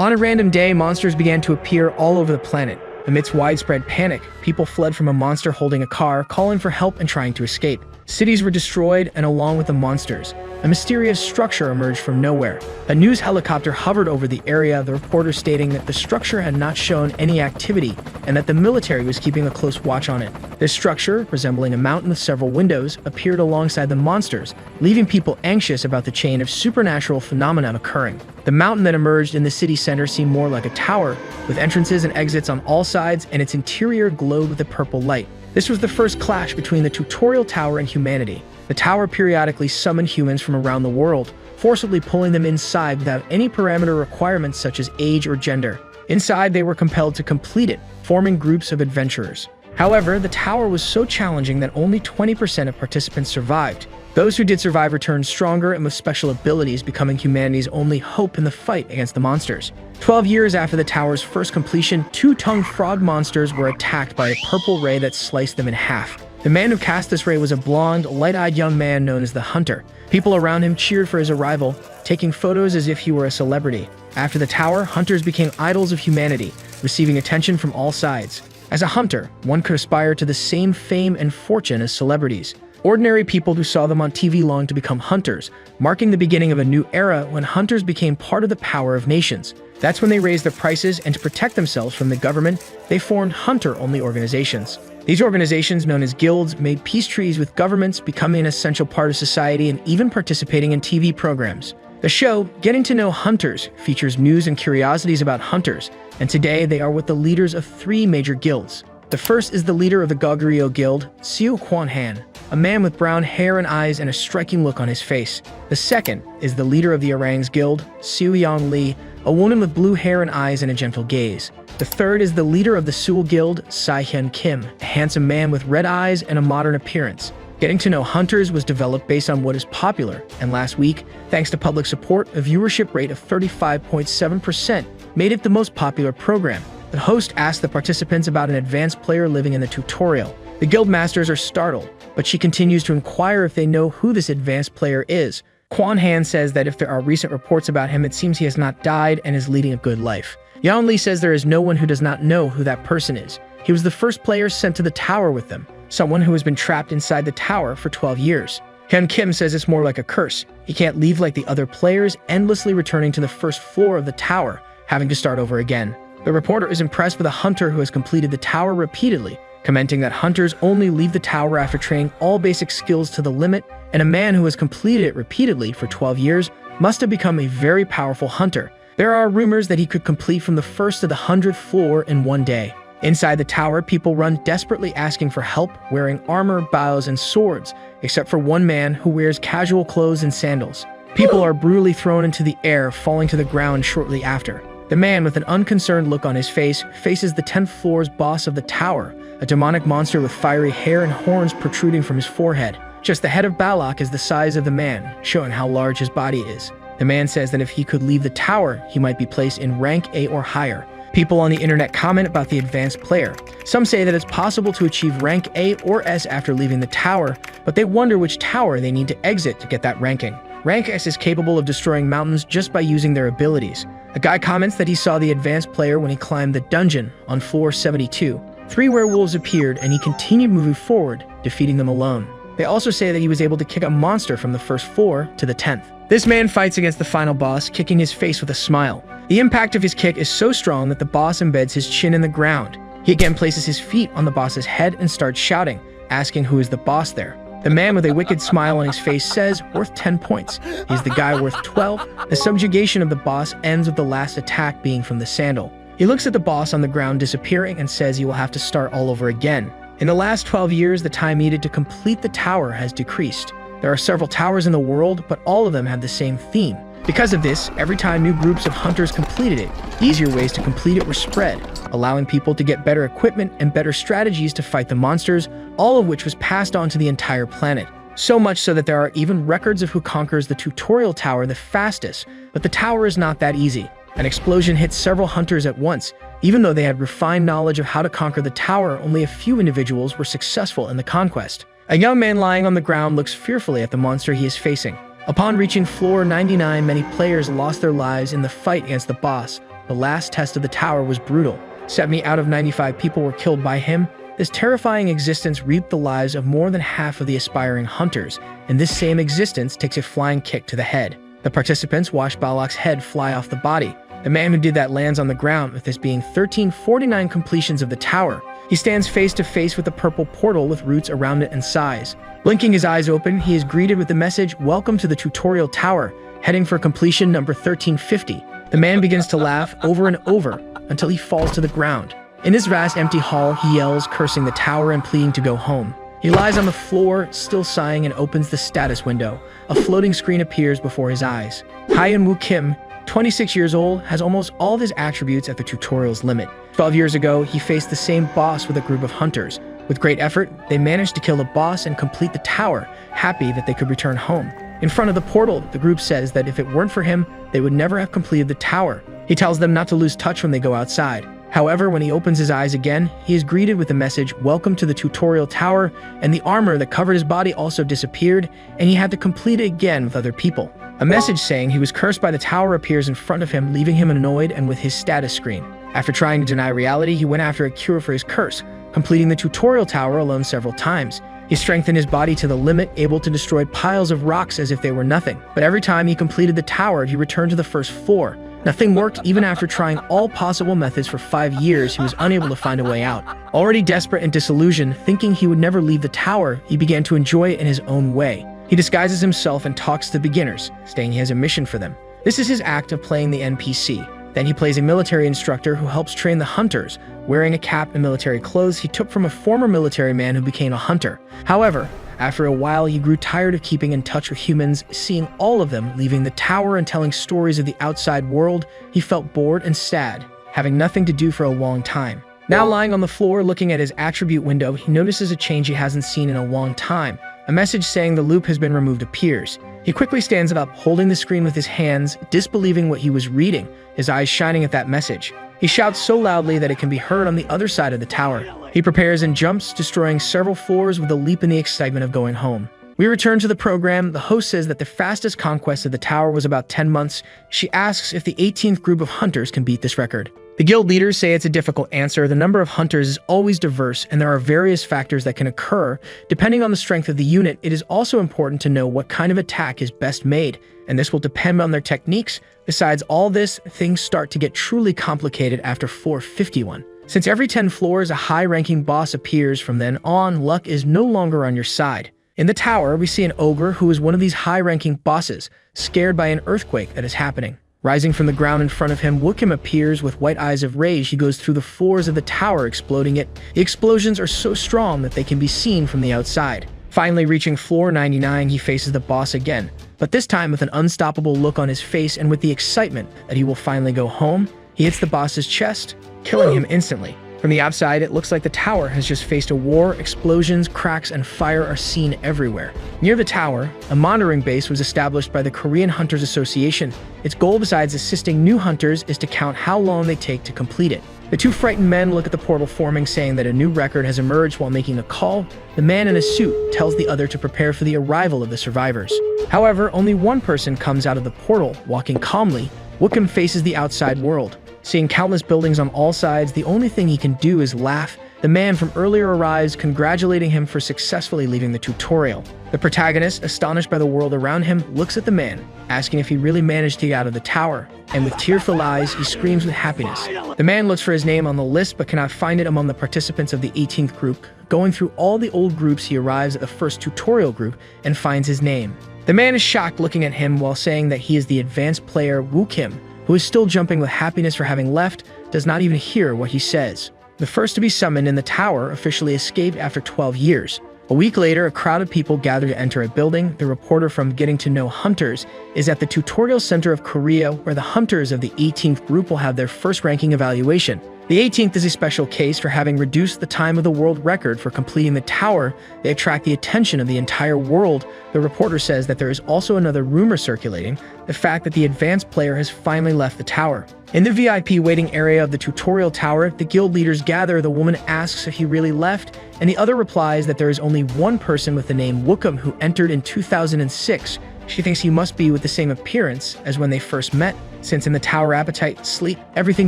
On a random day, monsters began to appear all over the planet. Amidst widespread panic, people fled from a monster holding a car, calling for help and trying to escape. Cities were destroyed, and along with the monsters, a mysterious structure emerged from nowhere. A news helicopter hovered over the area, the reporter stating that the structure had not shown any activity and that the military was keeping a close watch on it. This structure, resembling a mountain with several windows, appeared alongside the monsters, leaving people anxious about the chain of supernatural phenomena occurring. The mountain that emerged in the city center seemed more like a tower, with entrances and exits on all sides, and its interior glowed with a purple light. This was the first clash between the tutorial tower and humanity. The tower periodically summoned humans from around the world, forcibly pulling them inside without any parameter requirements such as age or gender. Inside, they were compelled to complete it, forming groups of adventurers. However, the tower was so challenging that only 20% of participants survived. Those who did survive returned stronger and with special abilities, becoming humanity's only hope in the fight against the monsters. 12 years after the tower's first completion, two-tongued frog monsters were attacked by a purple ray that sliced them in half. The man who cast this ray was a blonde, light-eyed young man known as the Hunter. People around him cheered for his arrival, taking photos as if he were a celebrity. After the tower, hunters became idols of humanity, receiving attention from all sides. As a hunter, one could aspire to the same fame and fortune as celebrities. Ordinary people who saw them on TV longed to become hunters, marking the beginning of a new era when hunters became part of the power of nations. That's when they raised their prices, and to protect themselves from the government, they formed hunter-only organizations. These organizations, known as guilds, made peace treaties with governments, becoming an essential part of society and even participating in TV programs. The show, Getting to Know Hunters, features news and curiosities about hunters, and today they are with the leaders of 3 major guilds. The first is the leader of the Goguryeo Guild, Siu Kwan-han, a man with brown hair and eyes and a striking look on his face. The second is the leader of the Orang's Guild, Siu Yang Li, a woman with blue hair and eyes and a gentle gaze. The third is the leader of the Seoul Guild, Sai-hyun Kim, a handsome man with red eyes and a modern appearance. Getting to Know Hunters was developed based on what is popular, and last week, thanks to public support, a viewership rate of 35.7% made it the most popular program. The host asked the participants about an advanced player living in the tutorial. The guild masters are startled, but she continues to inquire if they know who this advanced player is. Kwan-han says that if there are recent reports about him, it seems he has not died and is leading a good life. Yang Li says there is no one who does not know who that person is. He was the first player sent to the tower with them, someone who has been trapped inside the tower for 12 years. Hyun Kim says it's more like a curse. He can't leave like the other players, endlessly returning to the first floor of the tower, having to start over again. The reporter is impressed with a hunter who has completed the tower repeatedly, commenting that hunters only leave the tower after training all basic skills to the limit, and a man who has completed it repeatedly for 12 years must have become a very powerful hunter. There are rumors that he could complete from the 1st to the 100th floor in one day. Inside the tower, people run desperately asking for help, wearing armor, bows, and swords, except for one man who wears casual clothes and sandals. People are brutally thrown into the air, falling to the ground shortly after. The man, with an unconcerned look on his face, faces the 10th floor's boss of the tower, a demonic monster with fiery hair and horns protruding from his forehead. Just the head of Balak is the size of the man, showing how large his body is. The man says that if he could leave the tower, he might be placed in rank A or higher. People on the internet comment about the advanced player. Some say that it's possible to achieve rank A or S after leaving the tower, but they wonder which tower they need to exit to get that ranking. Rank S is capable of destroying mountains just by using their abilities. A guy comments that he saw the advanced player when he climbed the dungeon on floor 72. 3 werewolves appeared and he continued moving forward, defeating them alone. They also say that he was able to kick a monster from the 1st floor to the 10th. This man fights against the final boss, kicking his face with a smile. The impact of his kick is so strong that the boss embeds his chin in the ground. He again places his feet on the boss's head and starts shouting, asking who is the boss there. The man with a wicked smile on his face says, worth 10 points. He's the guy worth 12. The subjugation of the boss ends with the last attack being from the sandal. He looks at the boss on the ground disappearing and says he will have to start all over again. In the last 12 years, the time needed to complete the tower has decreased. There are several towers in the world, but all of them have the same theme. Because of this, every time new groups of hunters completed it, easier ways to complete it were spread, allowing people to get better equipment and better strategies to fight the monsters, all of which was passed on to the entire planet. So much so that there are even records of who conquers the tutorial tower the fastest, but the tower is not that easy. An explosion hit several hunters at once. Even though they had refined knowledge of how to conquer the tower, only a few individuals were successful in the conquest. A young man lying on the ground looks fearfully at the monster he is facing. Upon reaching floor 99, many players lost their lives in the fight against the boss, The last test of the tower was brutal. 70 out of 95 people were killed by him. This terrifying existence reaped the lives of more than half of the aspiring hunters, and this same existence takes a flying kick to the head. The participants watch Balak's head fly off the body. The man who did that lands on the ground, with this being 1349 completions of the tower. He stands face to face with the purple portal with roots around it and sighs. Blinking his eyes open, he is greeted with the message, "Welcome to the tutorial tower," heading for completion number 1350. The man begins to laugh over and over until he falls to the ground. In this vast empty hall, he yells, cursing the tower and pleading to go home. He lies on the floor, still sighing, and opens the status window. A floating screen appears before his eyes. Hyun Woo Kim, 26 years old, has almost all of his attributes at the tutorial's limit. 12 years ago, he faced the same boss with a group of hunters. With great effort, they managed to kill the boss and complete the tower, happy that they could return home. In front of the portal, the group says that if it weren't for him, they would never have completed the tower. He tells them not to lose touch when they go outside. However, when he opens his eyes again, he is greeted with the message, "Welcome to the tutorial tower," and the armor that covered his body also disappeared, and he had to complete it again with other people. A message saying he was cursed by the tower appears in front of him, leaving him annoyed and with his status screen. After trying to deny reality, he went after a cure for his curse, completing the tutorial tower alone several times. He strengthened his body to the limit, able to destroy piles of rocks as if they were nothing. But every time he completed the tower, he returned to the first floor. Nothing worked. Even after trying all possible methods for 5 years, he was unable to find a way out. Already desperate and disillusioned, thinking he would never leave the tower, he began to enjoy it in his own way. He disguises himself and talks to beginners, saying he has a mission for them. This is his act of playing the NPC. Then he plays a military instructor who helps train the hunters, wearing a cap and military clothes he took from a former military man who became a hunter. However, after a while, he grew tired of keeping in touch with humans, seeing all of them leaving the tower and telling stories of the outside world. He felt bored and sad, having nothing to do for a long time. Now lying on the floor looking at his attribute window, he notices a change he hasn't seen in a long time. A message saying the loop has been removed appears. He quickly stands up, holding the screen with his hands, disbelieving what he was reading, his eyes shining at that message. He shouts so loudly that it can be heard on the other side of the tower. He prepares and jumps, destroying several floors with a leap in the excitement of going home. We return to the program. The host says that the fastest conquest of the tower was about 10 months. She asks if the 18th group of hunters can beat this record. The guild leaders say it's a difficult answer. The number of hunters is always diverse, and there are various factors that can occur. Depending on the strength of the unit, it is also important to know what kind of attack is best made, and this will depend on their techniques. Besides all this, things start to get truly complicated after floor 51. Since every 10 floors a high-ranking boss appears, from then on, luck is no longer on your side. In the tower, we see an ogre who is one of these high-ranking bosses, scared by an earthquake that is happening. Rising from the ground in front of him, Wookim appears with white eyes of rage. He goes through the floors of the tower, exploding it. The explosions are so strong that they can be seen from the outside. Finally reaching floor 99, he faces the boss again, but this time with an unstoppable look on his face and with the excitement that he will finally go home. He hits the boss's chest, killing him instantly. From the outside, it looks like the tower has just faced a war. Explosions, cracks, and fire are seen everywhere. Near the tower, a monitoring base was established by the Korean Hunters Association. Its goal, besides assisting new hunters, is to count how long they take to complete it. The two frightened men look at the portal forming, saying that a new record has emerged while making a call. The man in a suit tells the other to prepare for the arrival of the survivors. However, only one person comes out of the portal, walking calmly. Wookim faces the outside world. Seeing countless buildings on all sides, the only thing he can do is laugh. The man from earlier arrives, congratulating him for successfully leaving the tutorial. The protagonist, astonished by the world around him, looks at the man, asking if he really managed to get out of the tower, and with tearful eyes, he screams with happiness. The man looks for his name on the list but cannot find it among the participants of the 18th group. Going through all the old groups, he arrives at the first tutorial group and finds his name. The man is shocked, looking at him while saying that he is the advanced player Woo Kim, who is still jumping with happiness for having left, does not even hear what he says. The first to be summoned in the tower officially escaped after 12 years. A week later, a crowd of people gather to enter a building. The reporter from Getting to Know Hunters is at the Tutorial Center of Korea, where the hunters of the 18th group will have their first ranking evaluation. The 18th is a special case for having reduced the time of the world record for completing the tower. They attract the attention of the entire world. The reporter says that there is also another rumor circulating, the fact that the advanced player has finally left the tower. In the VIP waiting area of the tutorial tower, the guild leaders gather. The woman asks if he really left, and the other replies that there is only one person with the name Wookum who entered in 2006. She thinks he must be with the same appearance as when they first met, since in the tower appetite, sleep, everything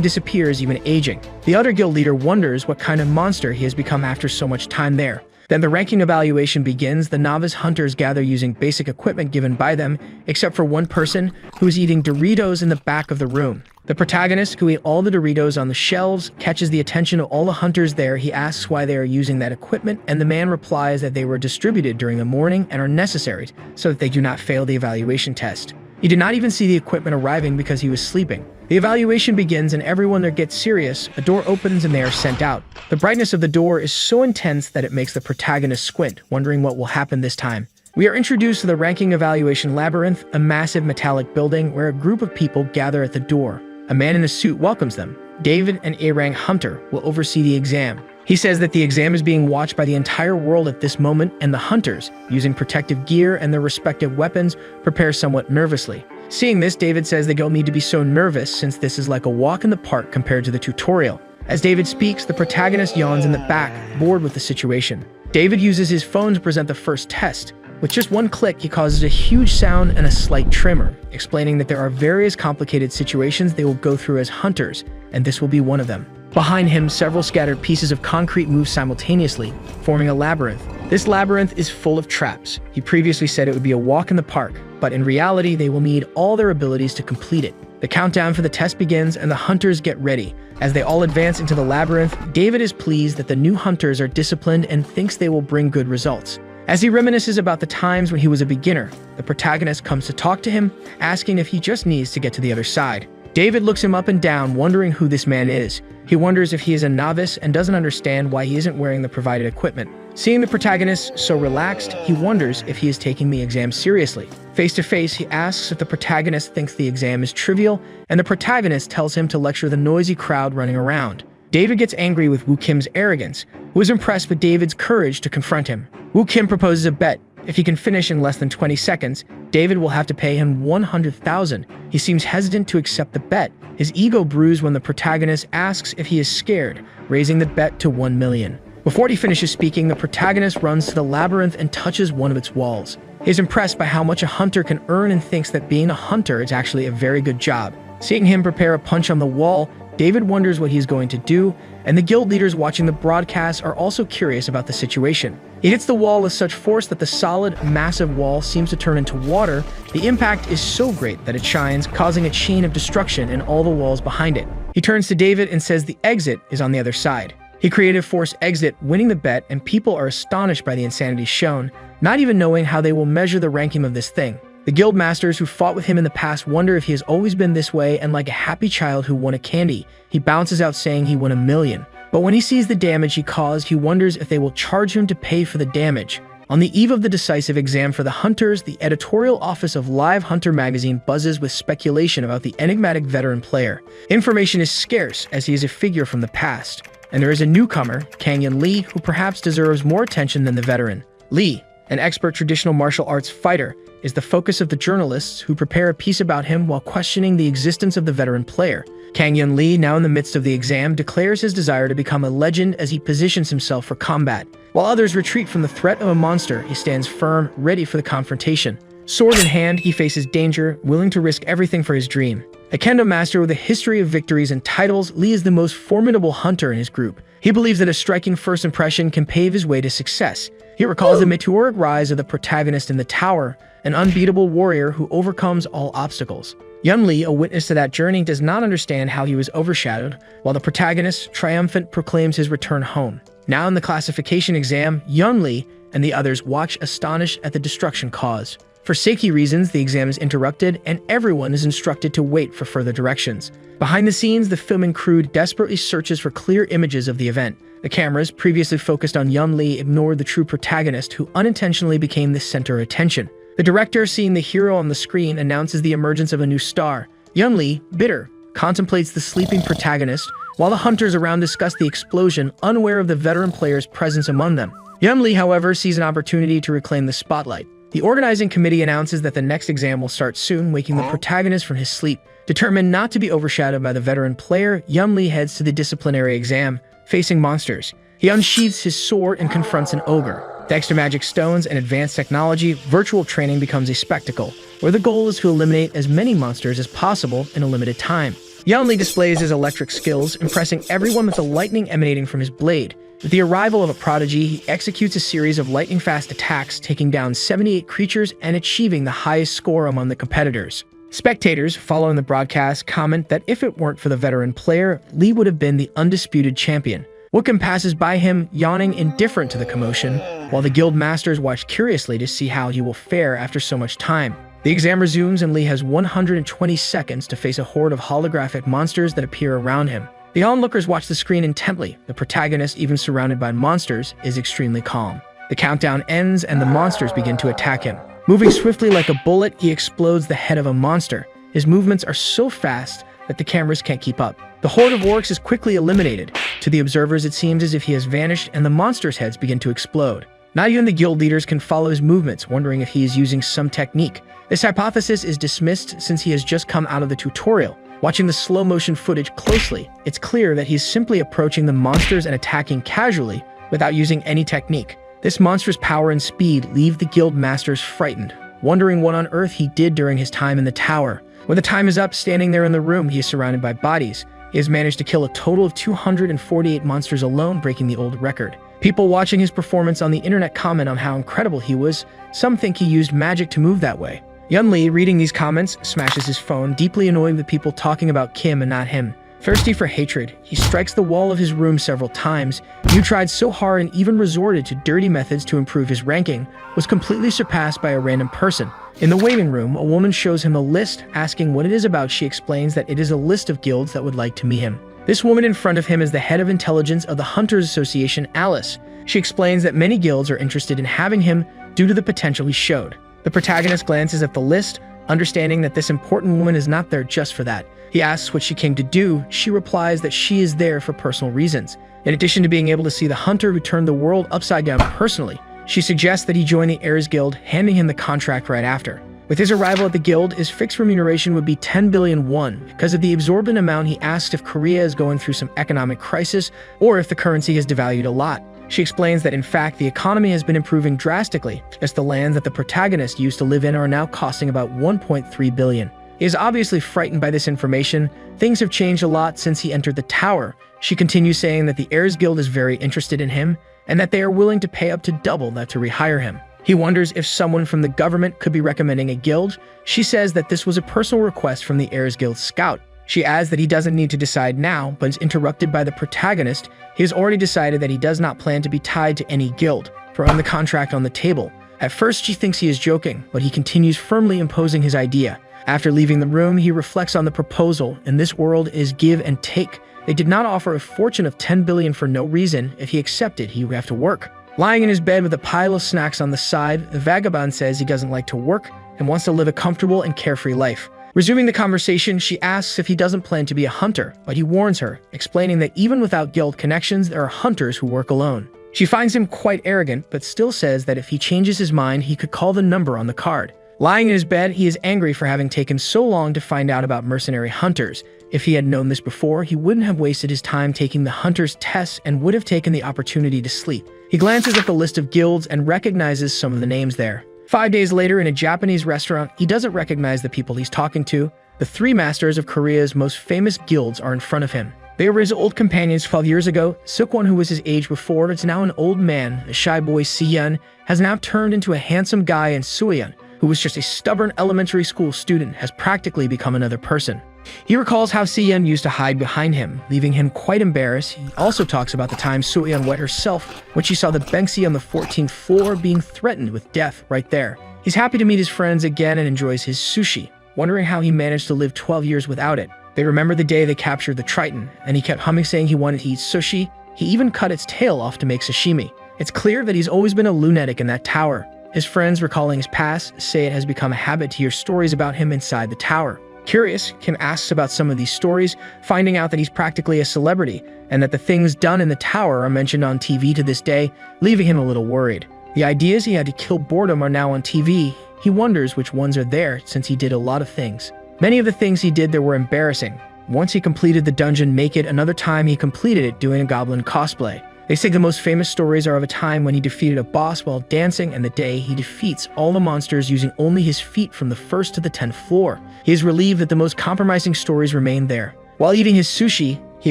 disappears, even aging. The other guild leader wonders what kind of monster he has become after so much time there. Then the ranking evaluation begins. The novice hunters gather using basic equipment given by them, except for one person who is eating Doritos in the back of the room. The protagonist, who ate all the Doritos on the shelves, catches the attention of all the hunters there. He asks why they are using that equipment, and the man replies that they were distributed during the morning and are necessary so that they do not fail the evaluation test. He did not even see the equipment arriving because he was sleeping. The evaluation begins and everyone there gets serious. A door opens and they are sent out. The brightness of the door is so intense that it makes the protagonist squint, wondering what will happen this time. We are introduced to the ranking evaluation labyrinth, a massive metallic building where a group of people gather at the door. A man in a suit welcomes them. David, an A-rank hunter, will oversee the exam. He says that the exam is being watched by the entire world at this moment, and the hunters, using protective gear and their respective weapons, prepare somewhat nervously. Seeing this, David says they don't need to be so nervous since this is like a walk in the park compared to the tutorial. As David speaks, the protagonist yawns in the back, bored with the situation. David uses his phone to present the first test. With just one click, he causes a huge sound and a slight tremor, explaining that there are various complicated situations they will go through as hunters, and this will be one of them. Behind him, several scattered pieces of concrete move simultaneously, forming a labyrinth. This labyrinth is full of traps. He previously said it would be a walk in the park, but in reality, they will need all their abilities to complete it. The countdown for the test begins, and the hunters get ready. As they all advance into the labyrinth, David is pleased that the new hunters are disciplined and thinks they will bring good results. As he reminisces about the times when he was a beginner, the protagonist comes to talk to him, asking if he just needs to get to the other side. David looks him up and down, wondering who this man is. He wonders if he is a novice and doesn't understand why he isn't wearing the provided equipment. Seeing the protagonist so relaxed, he wonders if he is taking the exam seriously. Face to face, he asks if the protagonist thinks the exam is trivial, and the protagonist tells him to lecture the noisy crowd running around. David gets angry with Woo Kim's arrogance, who is impressed with David's courage to confront him. Woo Kim proposes a bet. If he can finish in less than 20 seconds, David will have to pay him 100,000. He seems hesitant to accept the bet. His ego bruised when the protagonist asks if he is scared, raising the bet to 1 million. Before he finishes speaking, the protagonist runs to the labyrinth and touches one of its walls. He is impressed by how much a hunter can earn and thinks that being a hunter is actually a very good job. Seeing him prepare a punch on the wall, David wonders what he's going to do, and the guild leaders watching the broadcast are also curious about the situation. He hits the wall with such force that the solid, massive wall seems to turn into water. The impact is so great that it shines, causing a chain of destruction in all the walls behind it. He turns to David and says the exit is on the other side. He created a forced exit, winning the bet, and people are astonished by the insanity shown, not even knowing how they will measure the ranking of this thing. The guild masters who fought with him in the past wonder if he has always been this way, and like a happy child who won a candy, he bounces out saying he won 1 million. But when he sees the damage he caused, he wonders if they will charge him to pay for the damage. On the eve of the decisive exam for the hunters, the editorial office of Live Hunter magazine buzzes with speculation about the enigmatic veteran player. Information is scarce as he is a figure from the past, and there is a newcomer, Kang-Yun Lee, who perhaps deserves more attention than the veteran. Lee, an expert traditional martial arts fighter, is the focus of the journalists who prepare a piece about him while questioning the existence of the veteran player. Kang-Yun Lee, now in the midst of the exam, declares his desire to become a legend as he positions himself for combat. While others retreat from the threat of a monster, he stands firm, ready for the confrontation. Sword in hand, he faces danger, willing to risk everything for his dream. A kendo master with a history of victories and titles, Lee is the most formidable hunter in his group. He believes that a striking first impression can pave his way to success. He recalls the meteoric rise of the protagonist in the tower, an unbeatable warrior who overcomes all obstacles. Yun Lee, a witness to that journey, does not understand how he was overshadowed, while the protagonist, triumphant, proclaims his return home. Now in the classification exam, Yun Lee and the others watch astonished at the destruction caused. For safety reasons, the exam is interrupted, and everyone is instructed to wait for further directions. Behind the scenes, the filming crew desperately searches for clear images of the event. The cameras, previously focused on Yun Lee, ignored the true protagonist, who unintentionally became the center of attention. The director, seeing the hero on the screen, announces the emergence of a new star. Yun Lee, bitter, contemplates the sleeping protagonist, while the hunters around discuss the explosion, unaware of the veteran player's presence among them. Yun Lee, however, sees an opportunity to reclaim the spotlight. The organizing committee announces that the next exam will start soon, waking the protagonist from his sleep. Determined not to be overshadowed by the veteran player, Yun Lee heads to the disciplinary exam, facing monsters. He unsheathes his sword and confronts an ogre. Thanks to magic stones and advanced technology, virtual training becomes a spectacle, where the goal is to eliminate as many monsters as possible in a limited time. Yanli displays his electric skills, impressing everyone with the lightning emanating from his blade. With the arrival of a prodigy, he executes a series of lightning-fast attacks, taking down 78 creatures and achieving the highest score among the competitors. Spectators, following the broadcast, comment that if it weren't for the veteran player, Lee would have been the undisputed champion. Wickham passes by him, yawning indifferent to the commotion, while the guild masters watch curiously to see how he will fare after so much time. The exam resumes and Lee has 120 seconds to face a horde of holographic monsters that appear around him. The onlookers watch the screen intently. The protagonist, even surrounded by monsters, is extremely calm. The countdown ends and the monsters begin to attack him. Moving swiftly like a bullet, he explodes the head of a monster. His movements are so fast that the cameras can't keep up. The horde of orcs is quickly eliminated. To the observers, it seems as if he has vanished and the monsters' heads begin to explode. Not even the guild leaders can follow his movements, wondering if he is using some technique. This hypothesis is dismissed since he has just come out of the tutorial. Watching the slow-motion footage closely, it's clear that he's simply approaching the monsters and attacking casually without using any technique. This monster's power and speed leave the guild masters frightened, wondering what on earth he did during his time in the tower. When the time is up, standing there in the room, he is surrounded by bodies. He has managed to kill a total of 248 monsters alone, breaking the old record. People watching his performance on the internet comment on how incredible he was. Some think he used magic to move that way. Yun Li, reading these comments, smashes his phone, deeply annoying the people talking about Kim and not him. Thirsty for hatred, he strikes the wall of his room several times. Yu tried so hard and even resorted to dirty methods to improve his ranking, was completely surpassed by a random person. In the waiting room, a woman shows him a list, asking what it is about. She explains that it is a list of guilds that would like to meet him. This woman in front of him is the head of intelligence of the Hunters Association, Alice. She explains that many guilds are interested in having him due to the potential he showed. The protagonist glances at the list, understanding that this important woman is not there just for that. He asks what she came to do. She replies that she is there for personal reasons. In addition to being able to see the hunter who turned the world upside down personally, she suggests that he join the Heirs Guild, handing him the contract right after. With his arrival at the guild, his fixed remuneration would be 10 billion won. Because of the exorbitant amount, he asks if Korea is going through some economic crisis or if the currency has devalued a lot. She explains that in fact the economy has been improving drastically, as the lands that the protagonist used to live in are now costing about 1.3 billion. He is obviously frightened by this information. Things have changed a lot since he entered the tower. She continues saying that the Heirs Guild is very interested in him, and that they are willing to pay up to double that to rehire him. He wonders if someone from the government could be recommending a guild. She says that this was a personal request from the Heirs Guild scout. She adds that he doesn't need to decide now, but is interrupted by the protagonist. He has already decided that he does not plan to be tied to any guild, throwing the contract on the table. At first, she thinks he is joking, but he continues firmly imposing his idea. After leaving the room, he reflects on the proposal. In this world is give and take. They did not offer a fortune of 10 billion for no reason. If he accepted, he would have to work. Lying in his bed with a pile of snacks on the side, the vagabond says he doesn't like to work and wants to live a comfortable and carefree life. Resuming the conversation, she asks if he doesn't plan to be a hunter, but he warns her, explaining that even without guild connections, there are hunters who work alone. She finds him quite arrogant, but still says that if he changes his mind, he could call the number on the card. Lying in his bed, he is angry for having taken so long to find out about mercenary hunters. If he had known this before, he wouldn't have wasted his time taking the hunter's tests and would have taken the opportunity to sleep. He glances at the list of guilds and recognizes some of the names there. 5 days later, in a Japanese restaurant, he doesn't recognize the people he's talking to. The three masters of Korea's most famous guilds are in front of him. They were his old companions 12 years ago. Seokwon, who was his age before, is now an old man. The shy boy Si-yeon has now turned into a handsome guy, and Soo-yeon, who was just a stubborn elementary school student, has practically become another person. He recalls how Si-yeon used to hide behind him, leaving him quite embarrassed. He also talks about the time Soo-yeon wet herself when she saw the Banksy on the 14th floor being threatened with death right there. He's happy to meet his friends again and enjoys his sushi, wondering how he managed to live 12 years without it. They remember the day they captured the Triton, and he kept humming saying he wanted to eat sushi. He even cut its tail off to make sashimi. It's clear that he's always been a lunatic in that tower. His friends, recalling his past, say it has become a habit to hear stories about him inside the tower. Curious, Kim asks about some of these stories, finding out that he's practically a celebrity, and that the things done in the tower are mentioned on TV to this day, leaving him a little worried. The ideas he had to kill boredom are now on TV. He wonders which ones are there, since he did a lot of things. Many of the things he did there were embarrassing. Once he completed the dungeon naked, another time he completed it doing a goblin cosplay. They say the most famous stories are of a time when he defeated a boss while dancing and the day he defeats all the monsters using only his feet from the 1st to the 10th floor. He is relieved that the most compromising stories remain there. While eating his sushi, he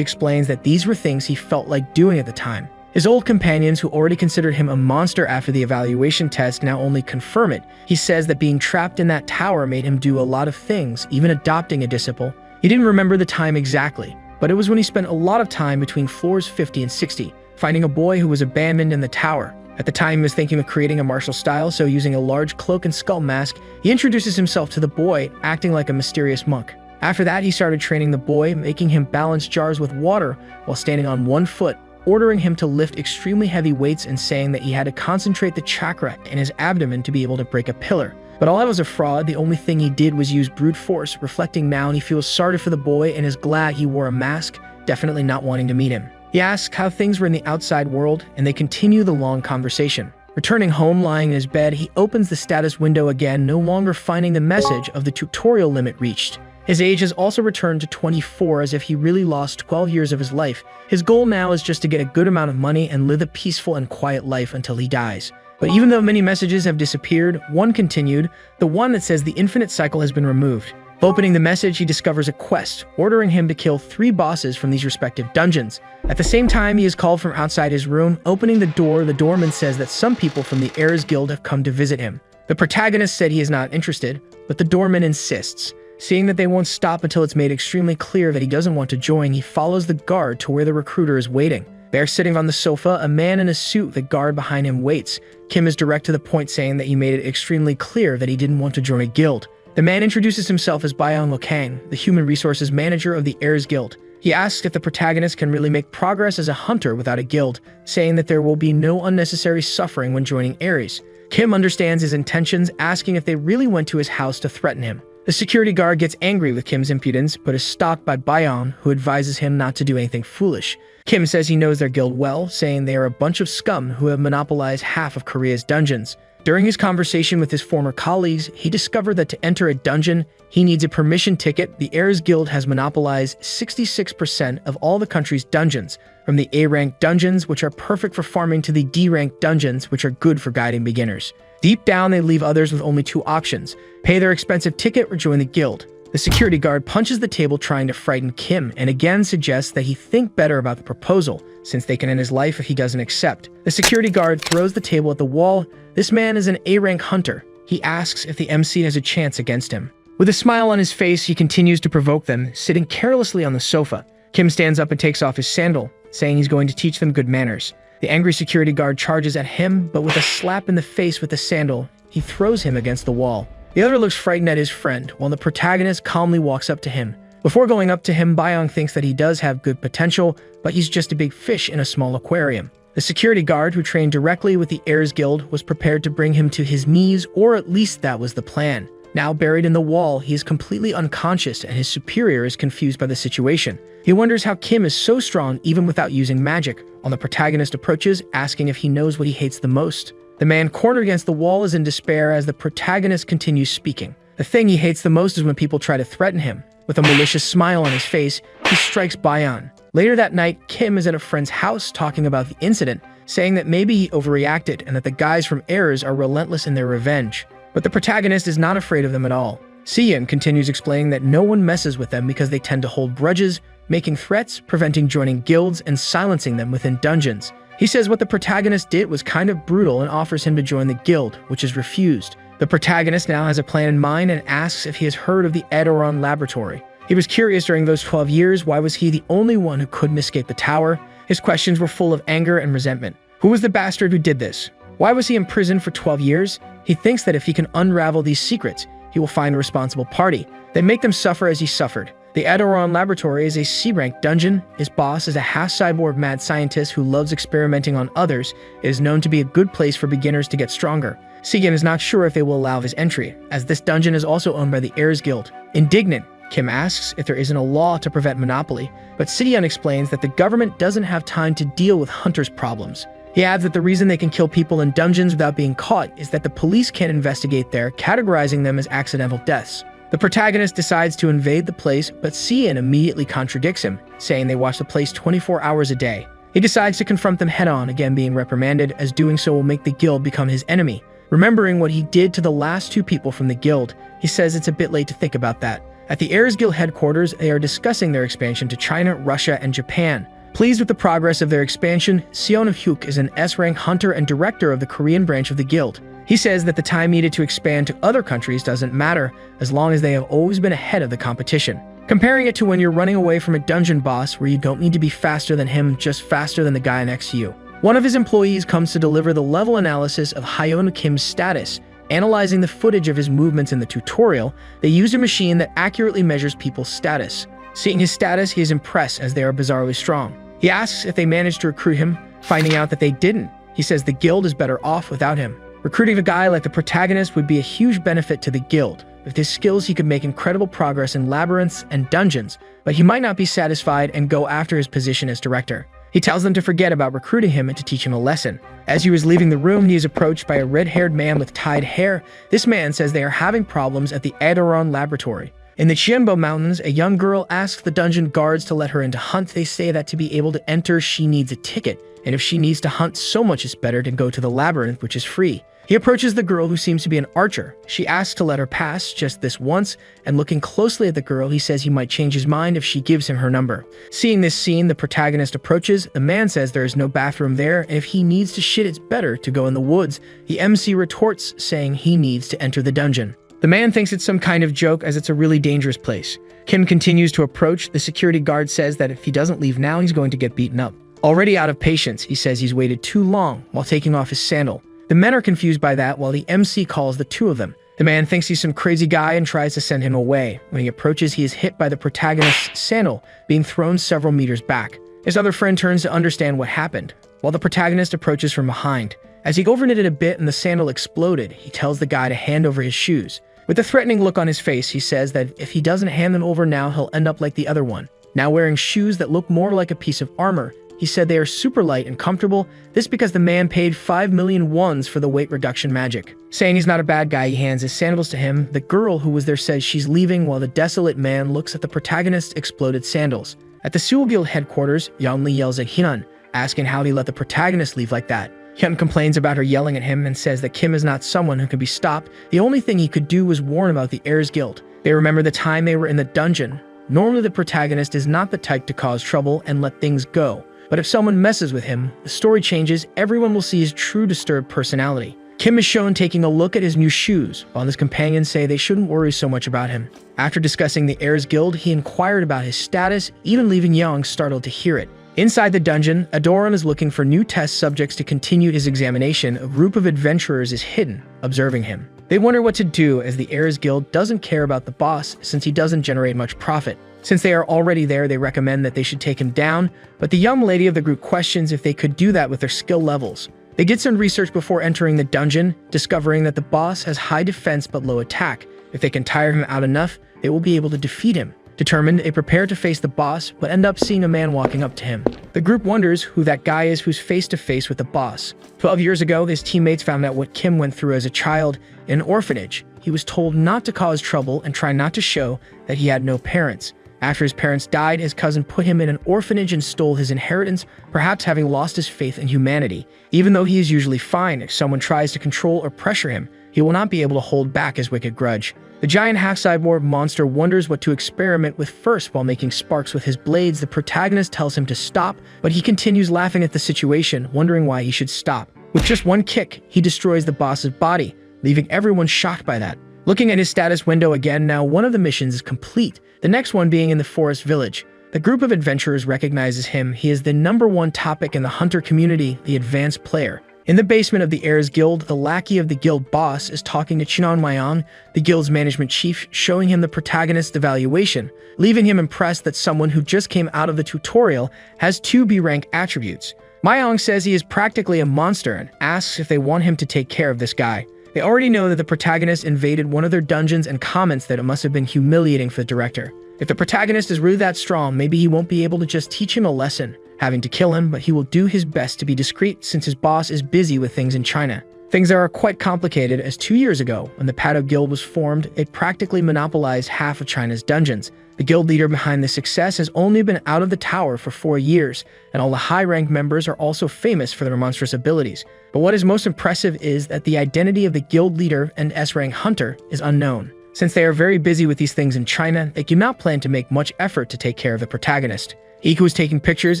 explains that these were things he felt like doing at the time. His old companions, who already considered him a monster after the evaluation test, now only confirm it. He says that being trapped in that tower made him do a lot of things, even adopting a disciple. He didn't remember the time exactly, but it was when he spent a lot of time between floors 50 and 60, finding a boy who was abandoned in the tower. At the time, he was thinking of creating a martial style, so using a large cloak and skull mask, he introduces himself to the boy, acting like a mysterious monk. After that, he started training the boy, making him balance jars with water while standing on one foot, ordering him to lift extremely heavy weights and saying that he had to concentrate the chakra in his abdomen to be able to break a pillar. But all that was a fraud. The only thing he did was use brute force. Reflecting now, and he feels sorry for the boy and is glad he wore a mask, definitely not wanting to meet him. He asks how things were in the outside world, and they continue the long conversation. Returning home, lying in his bed, he opens the status window again, no longer finding the message of the tutorial limit reached. His age has also returned to 24, as if he really lost 12 years of his life. His goal now is just to get a good amount of money and live a peaceful and quiet life until he dies. But even though many messages have disappeared, one continued, the one that says the infinite cycle has been removed. Opening the message, he discovers a quest, ordering him to kill 3 bosses from these respective dungeons. At the same time, he is called from outside his room. Opening the door, the doorman says that some people from the Heirs Guild have come to visit him. The protagonist said he is not interested, but the doorman insists. Seeing that they won't stop until it's made extremely clear that he doesn't want to join, he follows the guard to where the recruiter is waiting. There, sitting on the sofa, a man in a suit. The guard behind him waits. Kim is direct to the point, saying that he made it extremely clear that he didn't want to join a guild. The man introduces himself as Bayon Lokang, the human resources manager of the Heirs Guild. He asks if the protagonist can really make progress as a hunter without a guild, saying that there will be no unnecessary suffering when joining Ares. Kim understands his intentions, asking if they really went to his house to threaten him. The security guard gets angry with Kim's impudence, but is stopped by Bayon, who advises him not to do anything foolish. Kim says he knows their guild well, saying they are a bunch of scum who have monopolized half of Korea's dungeons. During his conversation with his former colleagues, he discovered that to enter a dungeon, he needs a permission ticket. The Heirs Guild has monopolized 66% of all the country's dungeons, from the A-rank dungeons, which are perfect for farming, to the D-rank dungeons, which are good for guiding beginners. Deep down, they leave others with only 2 options: pay their expensive ticket or join the guild. The security guard punches the table, trying to frighten Kim, and again suggests that he think better about the proposal, since they can end his life if he doesn't accept. The security guard throws the table at the wall. This man is an A-rank hunter. He asks if the MC has a chance against him. With a smile on his face, he continues to provoke them, sitting carelessly on the sofa. Kim stands up and takes off his sandal, saying he's going to teach them good manners. The angry security guard charges at him, but with a slap in the face with the sandal, he throws him against the wall. The other looks frightened at his friend, while the protagonist calmly walks up to him. Before going up to him, Bayon thinks that he does have good potential, but he's just a big fish in a small aquarium. The security guard, who trained directly with the Heirs Guild, was prepared to bring him to his knees, or at least that was the plan. Now buried in the wall, he is completely unconscious, and his superior is confused by the situation. He wonders how Kim is so strong even without using magic, while the protagonist approaches, asking if he knows what he hates the most. The man cornered against the wall is in despair as the protagonist continues speaking. The thing he hates the most is when people try to threaten him. With a malicious smile on his face, he strikes Bayon. Later that night, Kim is at a friend's house talking about the incident, saying that maybe he overreacted and that the guys from Heirs are relentless in their revenge. But the protagonist is not afraid of them at all. Siyeon continues explaining that no one messes with them because they tend to hold grudges, making threats, preventing joining guilds, and silencing them within dungeons. He says what the protagonist did was kind of brutal and offers him to join the guild, which is refused. The protagonist now has a plan in mind and asks if he has heard of the Edoron laboratory. He was curious during those 12 years, why was he the only one who couldn't escape the tower? His questions were full of anger and resentment. Who was the bastard who did this? Why was he in prison for 12 years? He thinks that if he can unravel these secrets, he will find a responsible party. They make them suffer as he suffered. The Edoron laboratory is a C-rank dungeon. His boss is a half-cyborg mad scientist who loves experimenting on others. It is known to be a good place for beginners to get stronger. Siyeon is not sure if they will allow his entry, as this dungeon is also owned by the Heirs Guild. Indignant, Kim asks if there isn't a law to prevent monopoly, but Siyeon explains that the government doesn't have time to deal with hunters' problems. He adds that the reason they can kill people in dungeons without being caught is that the police can't investigate there, categorizing them as accidental deaths. The protagonist decides to invade the place, but Siyeon immediately contradicts him, saying they watch the place 24 hours a day. He decides to confront them head-on, again being reprimanded, as doing so will make the guild become his enemy. Remembering what he did to the last two people from the guild, he says it's a bit late to think about that. At the Heirs Guild headquarters, they are discussing their expansion to China, Russia, and Japan. Pleased with the progress of their expansion, Seon Hyuk is an S-rank hunter and director of the Korean branch of the guild. He says that the time needed to expand to other countries doesn't matter as long as they have always been ahead of the competition. Comparing it to when you're running away from a dungeon boss where you don't need to be faster than him, just faster than the guy next to you. One of his employees comes to deliver the level analysis of Hyun Kim's status. Analyzing the footage of his movements in the tutorial, they use a machine that accurately measures people's status. Seeing his status, he is impressed as they are bizarrely strong. He asks if they managed to recruit him, finding out that they didn't. He says the guild is better off without him. Recruiting a guy like the protagonist would be a huge benefit to the guild. With his skills, he could make incredible progress in labyrinths and dungeons, but he might not be satisfied and go after his position as director. He tells them to forget about recruiting him and to teach him a lesson. As he was leaving the room, he is approached by a red-haired man with tied hair. This man says they are having problems at the Adoron laboratory. In the Chienbo Mountains, a young girl asks the dungeon guards to let her into hunt. They say that to be able to enter, she needs a ticket, and if she needs to hunt so much, it's better to go to the labyrinth, which is free. He approaches the girl, who seems to be an archer. She asks to let her pass just this once, and looking closely at the girl, he says he might change his mind if she gives him her number. Seeing this scene, the protagonist approaches. The man says there is no bathroom there, and if he needs to shit, it's better to go in the woods. The MC retorts, saying he needs to enter the dungeon. The man thinks it's some kind of joke as it's a really dangerous place. Kim continues to approach. The security guard says that if he doesn't leave now, he's going to get beaten up. Already out of patience, he says he's waited too long while taking off his sandal. The men are confused by that while the MC calls the two of them. The man thinks he's some crazy guy and tries to send him away. When he approaches, he is hit by the protagonist's sandal, being thrown several meters back. His other friend turns to understand what happened, while the protagonist approaches from behind. As he overknit it a bit and the sandal exploded, he tells the guy to hand over his shoes. With a threatening look on his face, he says that if he doesn't hand them over now, he'll end up like the other one, now wearing shoes that look more like a piece of armor. He said they are super light and comfortable, this because the man paid 5 million wons for the weight reduction magic. Saying he's not a bad guy, he hands his sandals to him. The girl who was there says she's leaving while the desolate man looks at the protagonist's exploded sandals. At the Seoul Guild headquarters, Yeonli yells at Hyun, asking how he let the protagonist leave like that. Hyun complains about her yelling at him and says that Kim is not someone who can be stopped. The only thing he could do was warn about the Heirs Guild. They remember the time they were in the dungeon. Normally the protagonist is not the type to cause trouble and let things go. But if someone messes with him, the story changes, everyone will see his true disturbed personality. Kim is shown taking a look at his new shoes, while his companions say they shouldn't worry so much about him. After discussing the Heirs Guild, he inquired about his status, even leaving Young startled to hear it. Inside the dungeon, Adoran is looking for new test subjects to continue his examination. A group of adventurers is hidden, observing him. They wonder what to do as the Heirs Guild doesn't care about the boss since he doesn't generate much profit. Since they are already there, they recommend that they should take him down, but the young lady of the group questions if they could do that with their skill levels. They did some research before entering the dungeon, discovering that the boss has high defense but low attack. If they can tire him out enough, they will be able to defeat him. Determined, they prepare to face the boss, but end up seeing a man walking up to him. The group wonders who that guy is who's face to face with the boss. 12 years ago, his teammates found out what Kim went through as a child in an orphanage. He was told not to cause trouble and try not to show that he had no parents. After his parents died, his cousin put him in an orphanage and stole his inheritance, perhaps having lost his faith in humanity. Even though he is usually fine, if someone tries to control or pressure him, he will not be able to hold back his wicked grudge. The giant half-cyborg monster wonders what to experiment with first while making sparks with his blades. The protagonist tells him to stop, but he continues laughing at the situation, wondering why he should stop. With just one kick, he destroys the boss's body, leaving everyone shocked by that. Looking at his status window again, now one of the missions is complete, the next one being in the forest village. The group of adventurers recognizes him. He is the #1 topic in the hunter community, the advanced player. In the basement of the Heirs Guild, the lackey of the guild boss is talking to Chinon Mayang, the guild's management chief, showing him the protagonist's evaluation, leaving him impressed that someone who just came out of the tutorial has 2 B-rank attributes. Mayang says he is practically a monster and asks if they want him to take care of this guy. They already know that the protagonist invaded one of their dungeons and comments that it must have been humiliating for the director. If the protagonist is really that strong, maybe he won't be able to just teach him a lesson, having to kill him, but he will do his best to be discreet since his boss is busy with things in China. Things are quite complicated, as 2 years ago, when the Pato Guild was formed, it practically monopolized half of China's dungeons. The guild leader behind this success has only been out of the tower for 4 years, and all the high-ranked members are also famous for their monstrous abilities. But what is most impressive is that the identity of the guild leader and S-rank hunter is unknown. Since they are very busy with these things in China, they do not plan to make much effort to take care of the protagonist. Ike, who is taking pictures,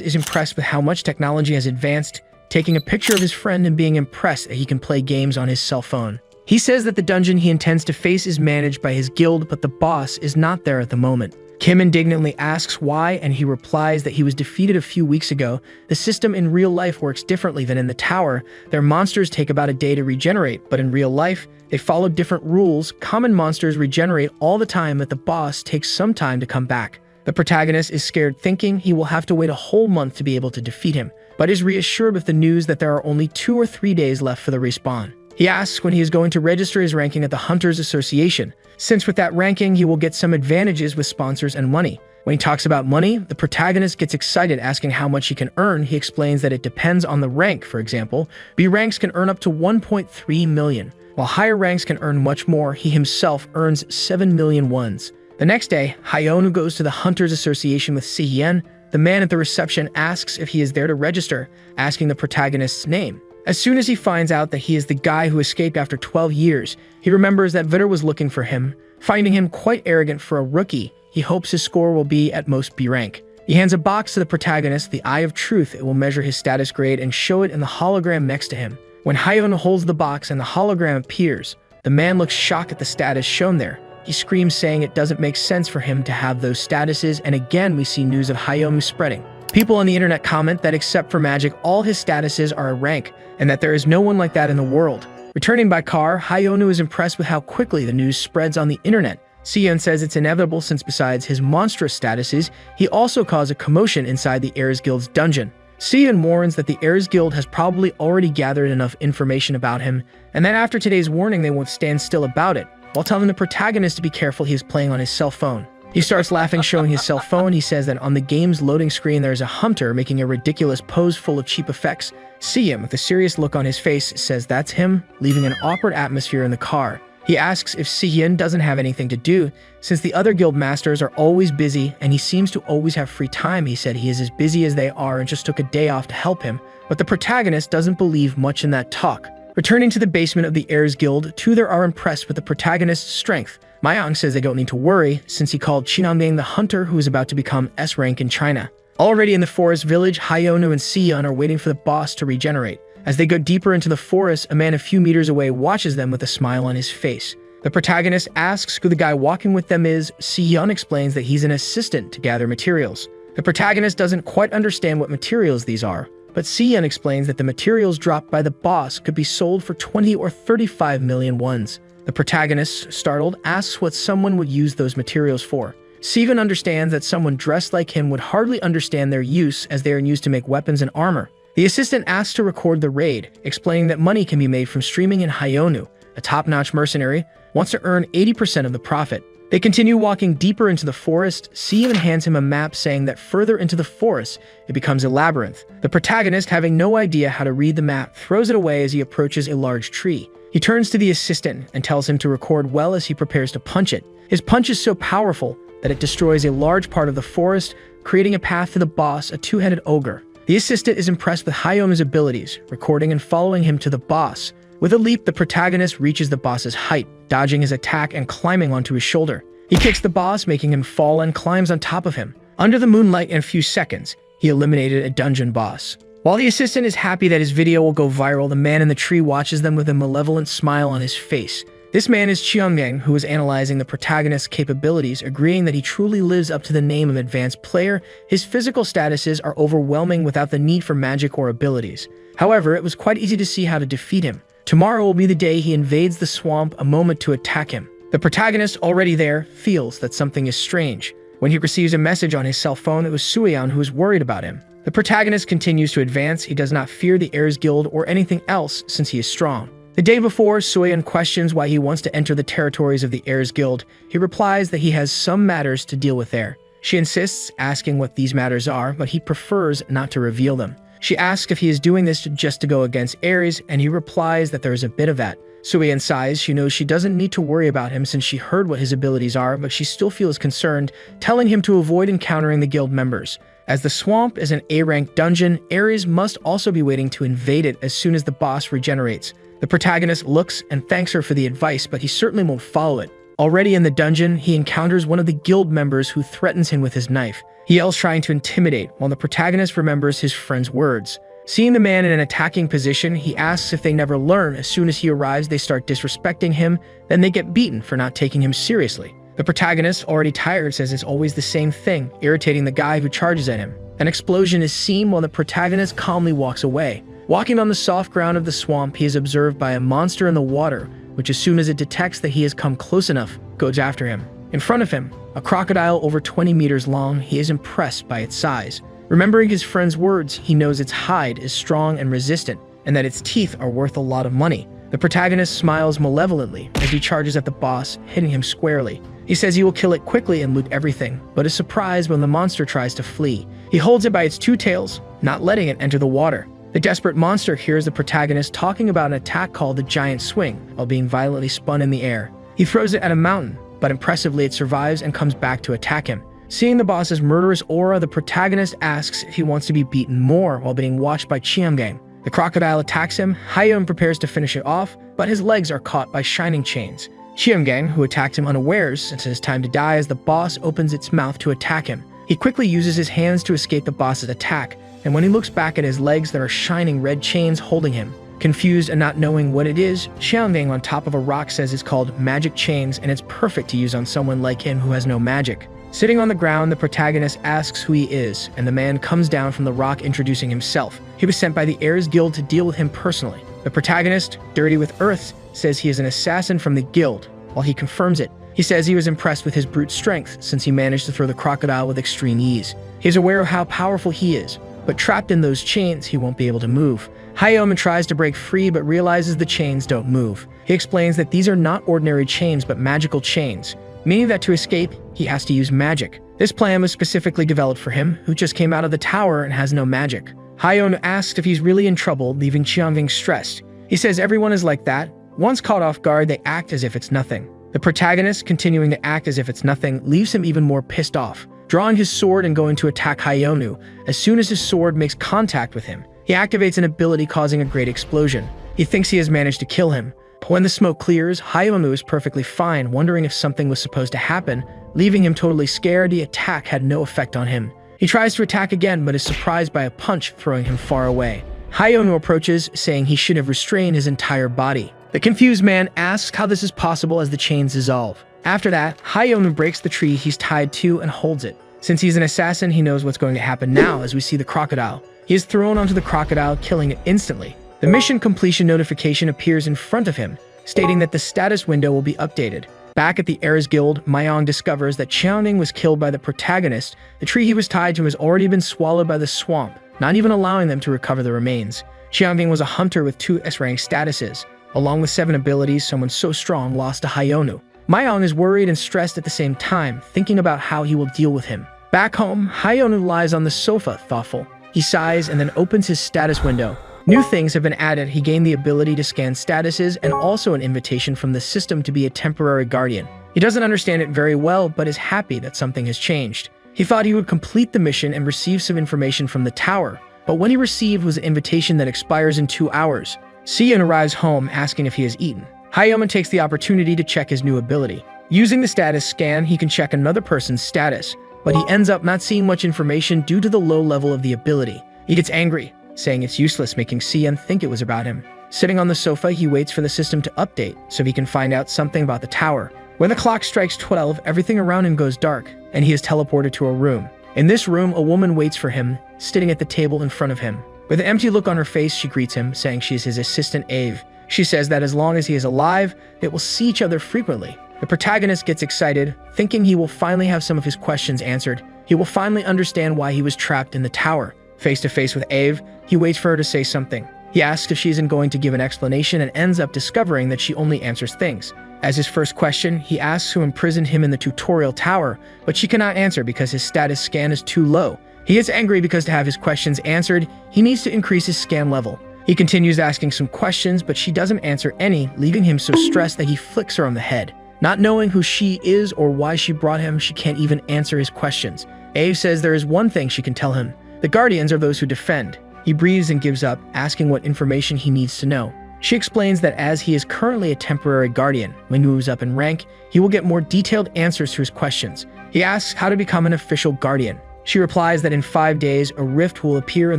is impressed with how much technology has advanced, taking a picture of his friend and being impressed that he can play games on his cell phone. He says that the dungeon he intends to face is managed by his guild, but the boss is not there at the moment. Kim indignantly asks why, and he replies that he was defeated a few weeks ago. The system in real life works differently than in the tower. Their monsters take about a day to regenerate, but in real life, they follow different rules. Common monsters regenerate all the time, but the boss takes some time to come back. The protagonist is scared, thinking he will have to wait a whole month to be able to defeat him, but is reassured with the news that there are only 2 or 3 days left for the respawn. He asks when he is going to register his ranking at the Hunters Association, since with that ranking he will get some advantages with sponsors and money. When he talks about money, the protagonist gets excited, asking how much he can earn. He explains that it depends on the rank. For example, B ranks can earn up to 1.3 million, while higher ranks can earn much more. He himself earns 7 million wons. The next day, Hyonu goes to the Hunters Association with Si-Yen. The man at the reception asks if he is there to register, asking the protagonist's name. As soon as he finds out that he is the guy who escaped after 12 years, he remembers that Vitter was looking for him. Finding him quite arrogant for a rookie, he hopes his score will be at most B rank. He hands a box to the protagonist, the Eye of Truth. It will measure his status grade and show it in the hologram next to him. When Hyun holds the box and the hologram appears, the man looks shocked at the status shown there. He screams, saying it doesn't make sense for him to have those statuses, and again we see news of Hyonu spreading. People on the internet comment that except for magic, all his statuses are a rank, and that there is no one like that in the world. Returning by car, Hyonu is impressed with how quickly the news spreads on the internet. Si-Yen says it's inevitable since besides his monstrous statuses, he also caused a commotion inside the Heirs Guild's dungeon. Si-Yen warns that the Heirs Guild has probably already gathered enough information about him, and that after today's warning they won't stand still about it, while telling the protagonist to be careful he is playing on his cell phone. He starts laughing, showing his cell phone. He says that on the game's loading screen there is a hunter making a ridiculous pose full of cheap effects. Si-Yen, with a serious look on his face, says that's him, leaving an awkward atmosphere in the car. He asks if Si-Yen doesn't have anything to do, since the other guild masters are always busy and he seems to always have free time. He said he is as busy as they are and just took a day off to help him, but the protagonist doesn't believe much in that talk. Returning to the basement of the Heirs Guild, two there are impressed with the protagonist's strength. Mayang says they don't need to worry, since he called Chinanbing the hunter who is about to become S-rank in China. Already in the forest village, Hyonu and Si-Yen are waiting for the boss to regenerate. As they go deeper into the forest, a man a few meters away watches them with a smile on his face. The protagonist asks who the guy walking with them is. Si-Yen explains that he's an assistant to gather materials. The protagonist doesn't quite understand what materials these are, but Si-Yen explains that the materials dropped by the boss could be sold for 20 or 35 million wons. The protagonist, startled, asks what someone would use those materials for. Si-Yen understands that someone dressed like him would hardly understand their use, as they are used to make weapons and armor. The assistant asks to record the raid, explaining that money can be made from streaming, and Hyonu, a top-notch mercenary, wants to earn 80% of the profit. They continue walking deeper into the forest. Si-Yen hands him a map, saying that further into the forest, it becomes a labyrinth. The protagonist, having no idea how to read the map, throws it away as he approaches a large tree. He turns to the assistant and tells him to record well as he prepares to punch it. His punch is so powerful that it destroys a large part of the forest, creating a path to the boss, a two-headed ogre. The assistant is impressed with Hyonu's abilities, recording and following him to the boss. With a leap, the protagonist reaches the boss's height, dodging his attack and climbing onto his shoulder. He kicks the boss, making him fall, and climbs on top of him. Under the moonlight, in a few seconds, he eliminated a dungeon boss. While the assistant is happy that his video will go viral, the man in the tree watches them with a malevolent smile on his face. This man is Qiangyang, who is analyzing the protagonist's capabilities, agreeing that he truly lives up to the name of advanced player. His physical statuses are overwhelming without the need for magic or abilities. However, it was quite easy to see how to defeat him. Tomorrow will be the day he invades the swamp, a moment to attack him. The protagonist, already there, feels that something is strange. When he receives a message on his cell phone, it was Suyan who is worried about him. The protagonist continues to advance. He does not fear the Heirs Guild or anything else, since he is strong. The day before, Suyan questions why he wants to enter the territories of the Heirs Guild. He replies that he has some matters to deal with there. She insists, asking what these matters are, but he prefers not to reveal them. She asks if he is doing this just to go against Ares, and he replies that there is a bit of that. Sui sighs. She knows she doesn't need to worry about him since she heard what his abilities are, but she still feels concerned, telling him to avoid encountering the guild members. As the swamp is an A-rank dungeon, Ares must also be waiting to invade it as soon as the boss regenerates. The protagonist looks and thanks her for the advice, but he certainly won't follow it. Already in the dungeon, he encounters one of the guild members who threatens him with his knife. He yells, trying to intimidate, while the protagonist remembers his friend's words. Seeing the man in an attacking position, he asks if they never learn. As soon as he arrives, they start disrespecting him, then they get beaten for not taking him seriously. The protagonist, already tired, says it's always the same thing, irritating the guy who charges at him. An explosion is seen while the protagonist calmly walks away. Walking on the soft ground of the swamp, he is observed by a monster in the water, which as soon as it detects that he has come close enough, goes after him. In front of him, a crocodile over 20 meters long, he is impressed by its size. Remembering his friend's words, he knows its hide is strong and resistant, and that its teeth are worth a lot of money. The protagonist smiles malevolently as he charges at the boss, hitting him squarely. He says he will kill it quickly and loot everything, but is surprised when the monster tries to flee. He holds it by its two tails, not letting it enter the water. The desperate monster hears the protagonist talking about an attack called the Giant Swing, while being violently spun in the air. He throws it at a mountain, but impressively it survives and comes back to attack him. Seeing the boss's murderous aura, the protagonist asks if he wants to be beaten more while being watched by Chiamgang. The crocodile attacks him. Hayom prepares to finish it off, but his legs are caught by shining chains. Chiamgang, who attacked him unawares, since it is time to die as the boss opens its mouth to attack him. He quickly uses his hands to escape the boss's attack, and when he looks back at his legs, there are shining red chains holding him. Confused and not knowing what it is, Xianggang on top of a rock says it's called magic chains and it's perfect to use on someone like him who has no magic. Sitting on the ground, the protagonist asks who he is, and the man comes down from the rock introducing himself. He was sent by the Heirs Guild to deal with him personally. The protagonist, dirty with earth, says he is an assassin from the guild. While he confirms it, he says he was impressed with his brute strength since he managed to throw the crocodile with extreme ease. He is aware of how powerful he is, but trapped in those chains, he won't be able to move. Hayoman tries to break free but realizes the chains don't move. He explains that these are not ordinary chains but magical chains, meaning that to escape, he has to use magic. This plan was specifically developed for him, who just came out of the tower and has no magic. Hayon asks if he's really in trouble, leaving Qianving stressed. He says everyone is like that. Once caught off guard, they act as if it's nothing. The protagonist, continuing to act as if it's nothing, leaves him even more pissed off, drawing his sword and going to attack Hayonu. As soon as his sword makes contact with him, he activates an ability causing a great explosion. He thinks he has managed to kill him, but when the smoke clears, Hayonu is perfectly fine, wondering if something was supposed to happen. Leaving him totally scared, the attack had no effect on him. He tries to attack again, but is surprised by a punch throwing him far away. Hayonu approaches, saying he should have restrained his entire body. The confused man asks how this is possible as the chains dissolve. After that, Hayonu breaks the tree he's tied to and holds it. Since he's an assassin, he knows what's going to happen now as we see the crocodile. He is thrown onto the crocodile, killing it instantly. The mission completion notification appears in front of him, stating that the status window will be updated. Back at the Heirs Guild, Mayong discovers that Qiaoning was killed by the protagonist. The tree he was tied to has already been swallowed by the swamp, not even allowing them to recover the remains. Qiaoning was a hunter with 2 S-rank statuses. Along with 7 abilities, someone so strong lost to Hayonu. Mayong is worried and stressed at the same time, thinking about how he will deal with him. Back home, Hayonu lies on the sofa, thoughtful. He sighs and then opens his status window. New things have been added. He gained the ability to scan statuses and also an invitation from the system to be a temporary guardian. He doesn't understand it very well, but is happy that something has changed. He thought he would complete the mission and receive some information from the tower, but what he received was an invitation that expires in 2 hours. Sion arrives home asking if he has eaten. Hayoman takes the opportunity to check his new ability. Using the status scan, he can check another person's status, but he ends up not seeing much information due to the low level of the ability. He gets angry, saying it's useless, making Sion think it was about him. Sitting on the sofa, he waits for the system to update so he can find out something about the tower. When the clock strikes 12, everything around him goes dark, and he is teleported to a room. In this room, a woman waits for him, sitting at the table in front of him. With an empty look on her face, she greets him, saying she is his assistant Ave. She says that as long as he is alive, they will see each other frequently. The protagonist gets excited, thinking he will finally have some of his questions answered. He will finally understand why he was trapped in the tower. Face to face with Ave, he waits for her to say something. He asks if she isn't going to give an explanation and ends up discovering that she only answers things. As his first question, he asks who imprisoned him in the tutorial tower, but she cannot answer because his status scan is too low. He gets angry because to have his questions answered, he needs to increase his scan level. He continues asking some questions, but she doesn't answer any, leaving him so stressed that he flicks her on the head. Not knowing who she is or why she brought him, she can't even answer his questions. Ave says there is one thing she can tell him. The Guardians are those who defend. He breathes and gives up, asking what information he needs to know. She explains that as he is currently a temporary Guardian, when he moves up in rank, he will get more detailed answers to his questions. He asks how to become an official Guardian. She replies that in 5 days, a rift will appear in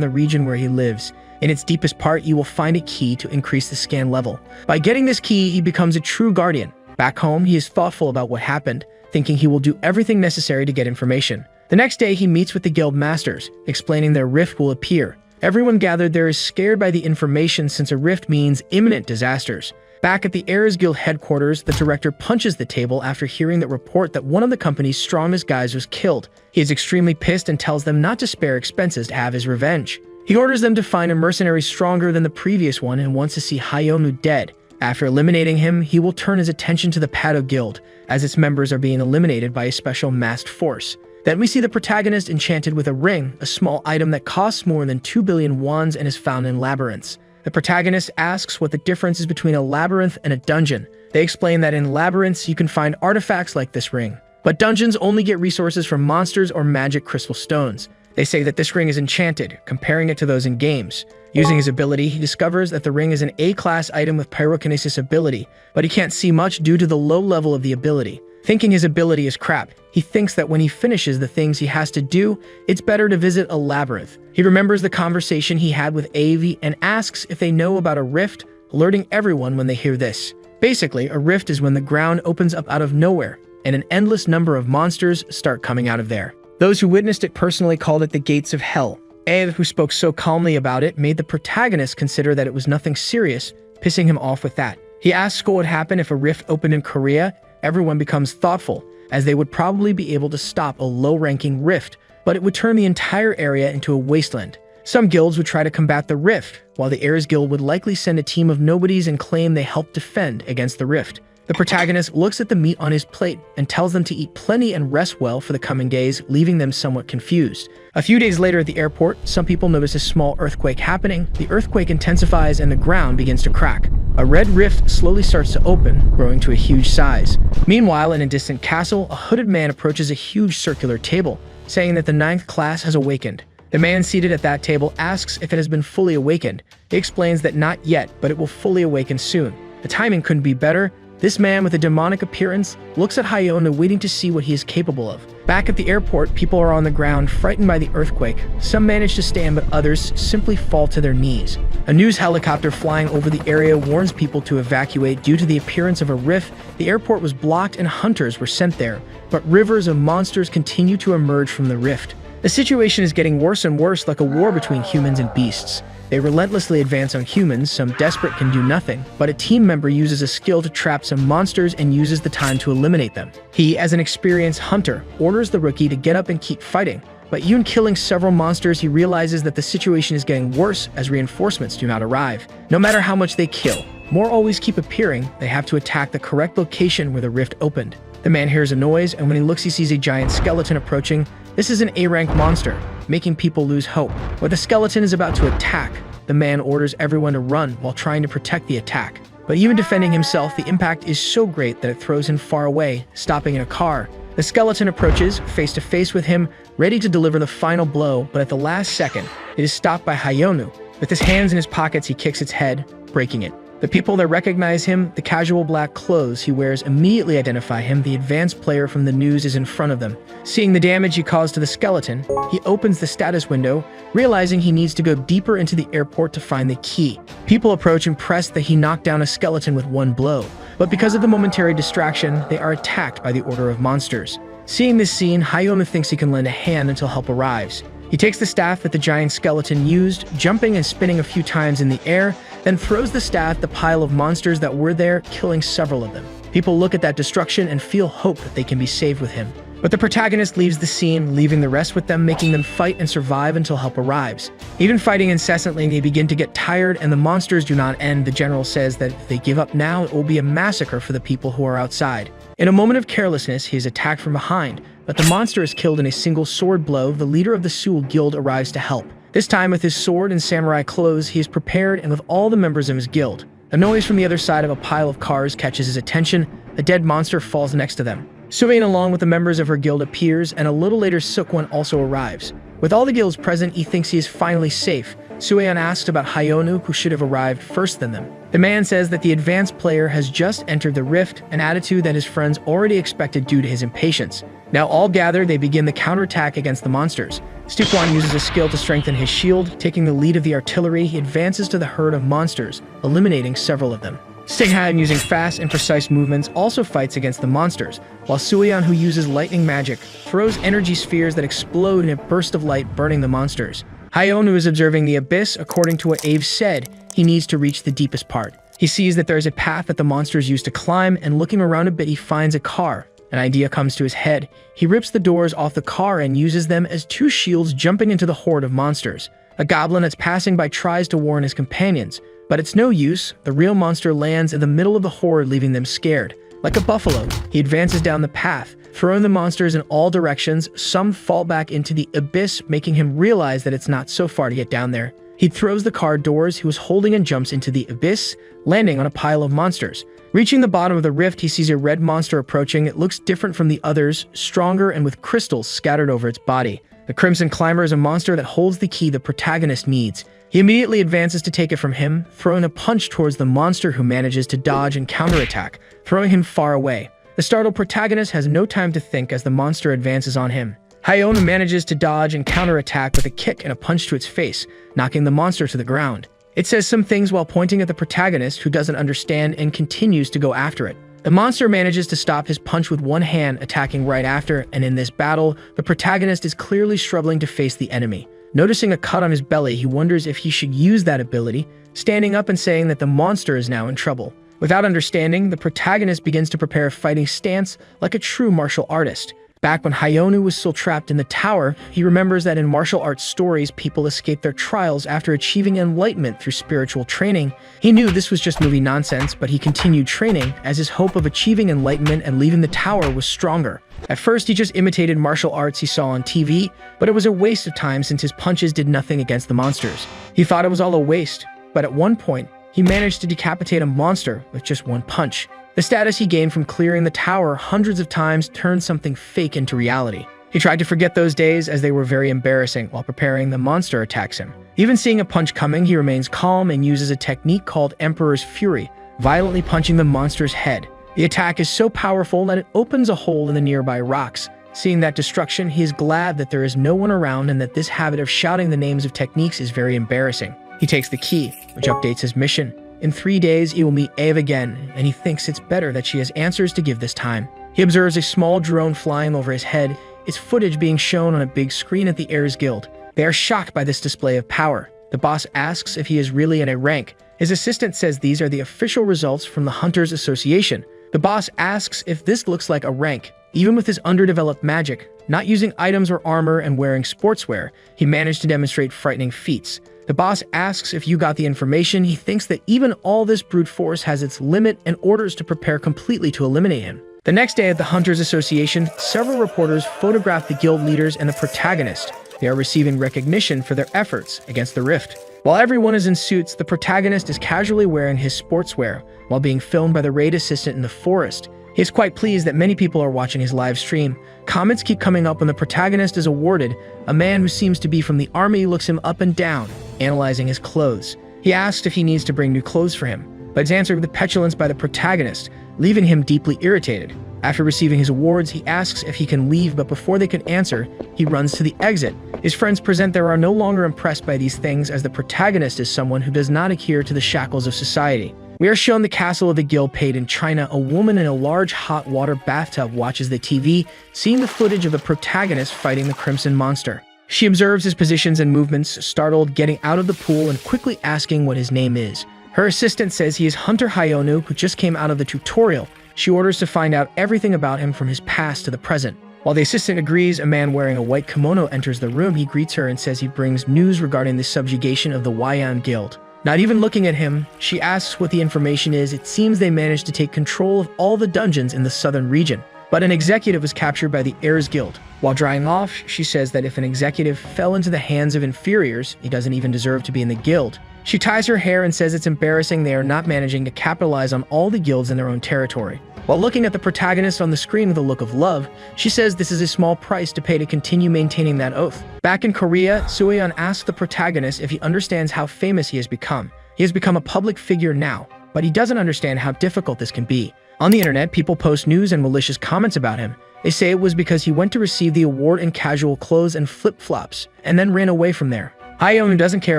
the region where he lives. In its deepest part, you will find a key to increase the scan level. By getting this key, he becomes a true Guardian. Back home, he is thoughtful about what happened, thinking he will do everything necessary to get information. The next day, he meets with the guild masters, explaining their rift will appear. Everyone gathered there is scared by the information since a rift means imminent disasters. Back at the Heirs Guild headquarters, the director punches the table after hearing the report that one of the company's strongest guys was killed. He is extremely pissed and tells them not to spare expenses to have his revenge. He orders them to find a mercenary stronger than the previous one and wants to see Hayonu dead. After eliminating him, he will turn his attention to the Pado Guild, as its members are being eliminated by a special masked force. Then we see the protagonist enchanted with a ring, a small item that costs more than 2 billion wands and is found in labyrinths. The protagonist asks what the difference is between a labyrinth and a dungeon. They explain that in labyrinths you can find artifacts like this ring, but dungeons only get resources from monsters or magic crystal stones. They say that this ring is enchanted, comparing it to those in games. Using his ability, he discovers that the ring is an A-class item with pyrokinesis ability, but he can't see much due to the low level of the ability. Thinking his ability is crap, he thinks that when he finishes the things he has to do, it's better to visit a labyrinth. He remembers the conversation he had with Avi and asks if they know about a rift, alerting everyone when they hear this. Basically, a rift is when the ground opens up out of nowhere, and an endless number of monsters start coming out of there. Those who witnessed it personally called it the gates of hell. Avi, who spoke so calmly about it, made the protagonist consider that it was nothing serious, pissing him off with that. He asks what would happen if a rift opened in Korea. Everyone becomes thoughtful, as they would probably be able to stop a low-ranking rift, but it would turn the entire area into a wasteland. Some guilds would try to combat the rift, while the Heirs Guild would likely send a team of nobodies and claim they helped defend against the rift. The protagonist looks at the meat on his plate and tells them to eat plenty and rest well for the coming days, leaving them somewhat confused. A few days later at the airport, some people notice a small earthquake happening. The earthquake intensifies and the ground begins to crack. A red rift slowly starts to open, growing to a huge size. Meanwhile, in a distant castle, a hooded man approaches a huge circular table, saying that the 9th class has awakened. The man seated at that table asks if it has been fully awakened. He explains that not yet, but it will fully awaken soon. The timing couldn't be better. This man with a demonic appearance looks at Hayonu, waiting to see what he is capable of. Back at the airport, people are on the ground, frightened by the earthquake. Some manage to stand, but others simply fall to their knees. A news helicopter flying over the area warns people to evacuate due to the appearance of a rift. The airport was blocked and hunters were sent there, but rivers of monsters continue to emerge from the rift. The situation is getting worse and worse, like a war between humans and beasts. They relentlessly advance on humans, some desperate can do nothing, but a team member uses a skill to trap some monsters and uses the time to eliminate them. He, as an experienced hunter, orders the rookie to get up and keep fighting, but even killing several monsters, he realizes that the situation is getting worse as reinforcements do not arrive. No matter how much they kill, more always keep appearing. They have to attack the correct location where the rift opened. The man hears a noise, and when he looks, he sees a giant skeleton approaching. This is an A-rank monster, making people lose hope. When the skeleton is about to attack, the man orders everyone to run while trying to protect the attack. But even defending himself, the impact is so great that it throws him far away, stopping in a car. The skeleton approaches, face to face with him, ready to deliver the final blow, but at the last second, it is stopped by Hayonu. With his hands in his pockets, he kicks its head, breaking it. The people that recognize him, the casual black clothes he wears, immediately identify him. The advanced player from the news is in front of them. Seeing the damage he caused to the skeleton, he opens the status window, realizing he needs to go deeper into the airport to find the key. People approach, impressed that he knocked down a skeleton with one blow, but because of the momentary distraction, they are attacked by the order of monsters. Seeing this scene, Hayonu thinks he can lend a hand until help arrives. He takes the staff that the giant skeleton used, jumping and spinning a few times in the air, then throws the staff at the pile of monsters that were there, killing several of them. People look at that destruction and feel hope that they can be saved with him. But the protagonist leaves the scene, leaving the rest with them, making them fight and survive until help arrives. Even fighting incessantly, they begin to get tired and the monsters do not end. The general says that if they give up now, it will be a massacre for the people who are outside. In a moment of carelessness, he is attacked from behind, but the monster is killed in a single sword blow. The leader of the Seoul Guild arrives to help. This time with his sword and samurai clothes, he is prepared and with all the members of his guild. A noise from the other side of a pile of cars catches his attention. A dead monster falls next to them. Suein, along with the members of her guild, appears, and a little later Seokwon also arrives. With all the guilds present, he thinks he is finally safe. Sueon asks about Hyonu, who should have arrived first than them. The man says that the advanced player has just entered the rift, an attitude that his friends already expected due to his impatience. Now all gather, they begin the counterattack against the monsters. Seokwon uses a skill to strengthen his shield. Taking the lead of the artillery, he advances to the herd of monsters, eliminating several of them. Singhan, using fast and precise movements, also fights against the monsters, while Sueon, who uses lightning magic, throws energy spheres that explode in a burst of light, burning the monsters. Hyonu is observing the abyss. According to what Ave said, he needs to reach the deepest part. He sees that there is a path that the monsters use to climb, and looking around a bit, he finds a car. An idea comes to his head. He rips the doors off the car and uses them as two shields, jumping into the horde of monsters. A goblin that's passing by tries to warn his companions, but it's no use. The real monster lands in the middle of the horde, leaving them scared. Like a buffalo, he advances down the path, throwing the monsters in all directions. Some fall back into the abyss, making him realize that it's not so far to get down there. He throws the car doors he was holding and jumps into the abyss, landing on a pile of monsters. Reaching the bottom of the rift, he sees a red monster approaching. It looks different from the others, stronger and with crystals scattered over its body. The Crimson Climber is a monster that holds the key the protagonist needs. He immediately advances to take it from him, throwing a punch towards the monster, who manages to dodge and counterattack, throwing him far away. The startled protagonist has no time to think as the monster advances on him. Hyonu manages to dodge and counterattack with a kick and a punch to its face, knocking the monster to the ground. It says some things while pointing at the protagonist, who doesn't understand and continues to go after it. The monster manages to stop his punch with one hand, attacking right after, and in this battle, the protagonist is clearly struggling to face the enemy. Noticing a cut on his belly, he wonders if he should use that ability, standing up and saying that the monster is now in trouble. Without understanding, the protagonist begins to prepare a fighting stance like a true martial artist. Back when Hyonu was still trapped in the tower, he remembers that in martial arts stories, people escape their trials after achieving enlightenment through spiritual training. He knew this was just movie nonsense, but he continued training as his hope of achieving enlightenment and leaving the tower was stronger. At first, he just imitated martial arts he saw on TV, but it was a waste of time since his punches did nothing against the monsters. He thought it was all a waste, but at one point, he managed to decapitate a monster with just one punch. The status he gained from clearing the tower hundreds of times turned something fake into reality. He tried to forget those days as they were very embarrassing. While preparing, the monster attacks him. Even seeing a punch coming, he remains calm and uses a technique called Emperor's Fury, violently punching the monster's head. The attack is so powerful that it opens a hole in the nearby rocks. Seeing that destruction, he is glad that there is no one around and that this habit of shouting the names of techniques is very embarrassing. He takes the key, which updates his mission. In 3 days, he will meet Eve again, and he thinks it's better that she has answers to give this time. He observes a small drone flying over his head, its footage being shown on a big screen at the Heirs Guild. They are shocked by this display of power. The boss asks if he is really at a rank. His assistant says these are the official results from the Hunters Association. The boss asks if this looks like a rank. Even with his underdeveloped magic, not using items or armor and wearing sportswear, he managed to demonstrate frightening feats. The boss asks if you got the information. He thinks that even all this brute force has its limit and orders to prepare completely to eliminate him. The next day at the Hunters Association, several reporters photograph the guild leaders and the protagonist. They are receiving recognition for their efforts against the rift. While everyone is in suits, the protagonist is casually wearing his sportswear while being filmed by the raid assistant in the forest. He is quite pleased that many people are watching his live stream. Comments keep coming up when the protagonist is awarded. A man who seems to be from the army looks him up and down, analyzing his clothes. He asks if he needs to bring new clothes for him, but is answered with petulance by the protagonist, leaving him deeply irritated. After receiving his awards, he asks if he can leave, but before they can answer, he runs to the exit. His friends present there are no longer impressed by these things, as the protagonist is someone who does not adhere to the shackles of society. We are shown the castle of the guild paid in China. A woman in a large hot water bathtub watches the TV, seeing the footage of the protagonist fighting the Crimson Monster. She observes his positions and movements, startled, getting out of the pool and quickly asking what his name is. Her assistant says he is Hunter Hyonu, who just came out of the tutorial. She orders to find out everything about him from his past to the present. While the assistant agrees, a man wearing a white kimono enters the room. He greets her and says he brings news regarding the subjugation of the Wayan Guild. Not even looking at him, she asks what the information is. It seems they managed to take control of all the dungeons in the southern region. But an executive was captured by the Heirs Guild. While drying off, she says that if an executive fell into the hands of inferiors, he doesn't even deserve to be in the guild. She ties her hair and says it's embarrassing they are not managing to capitalize on all the guilds in their own territory. While looking at the protagonist on the screen with a look of love, she says this is a small price to pay to continue maintaining that oath. Back in Korea, Soo-yeon asks the protagonist if he understands how famous he has become. He has become a public figure now, but he doesn't understand how difficult this can be. On the internet, people post news and malicious comments about him. They say it was because he went to receive the award in casual clothes and flip-flops, and then ran away from there. Haeyeon doesn't care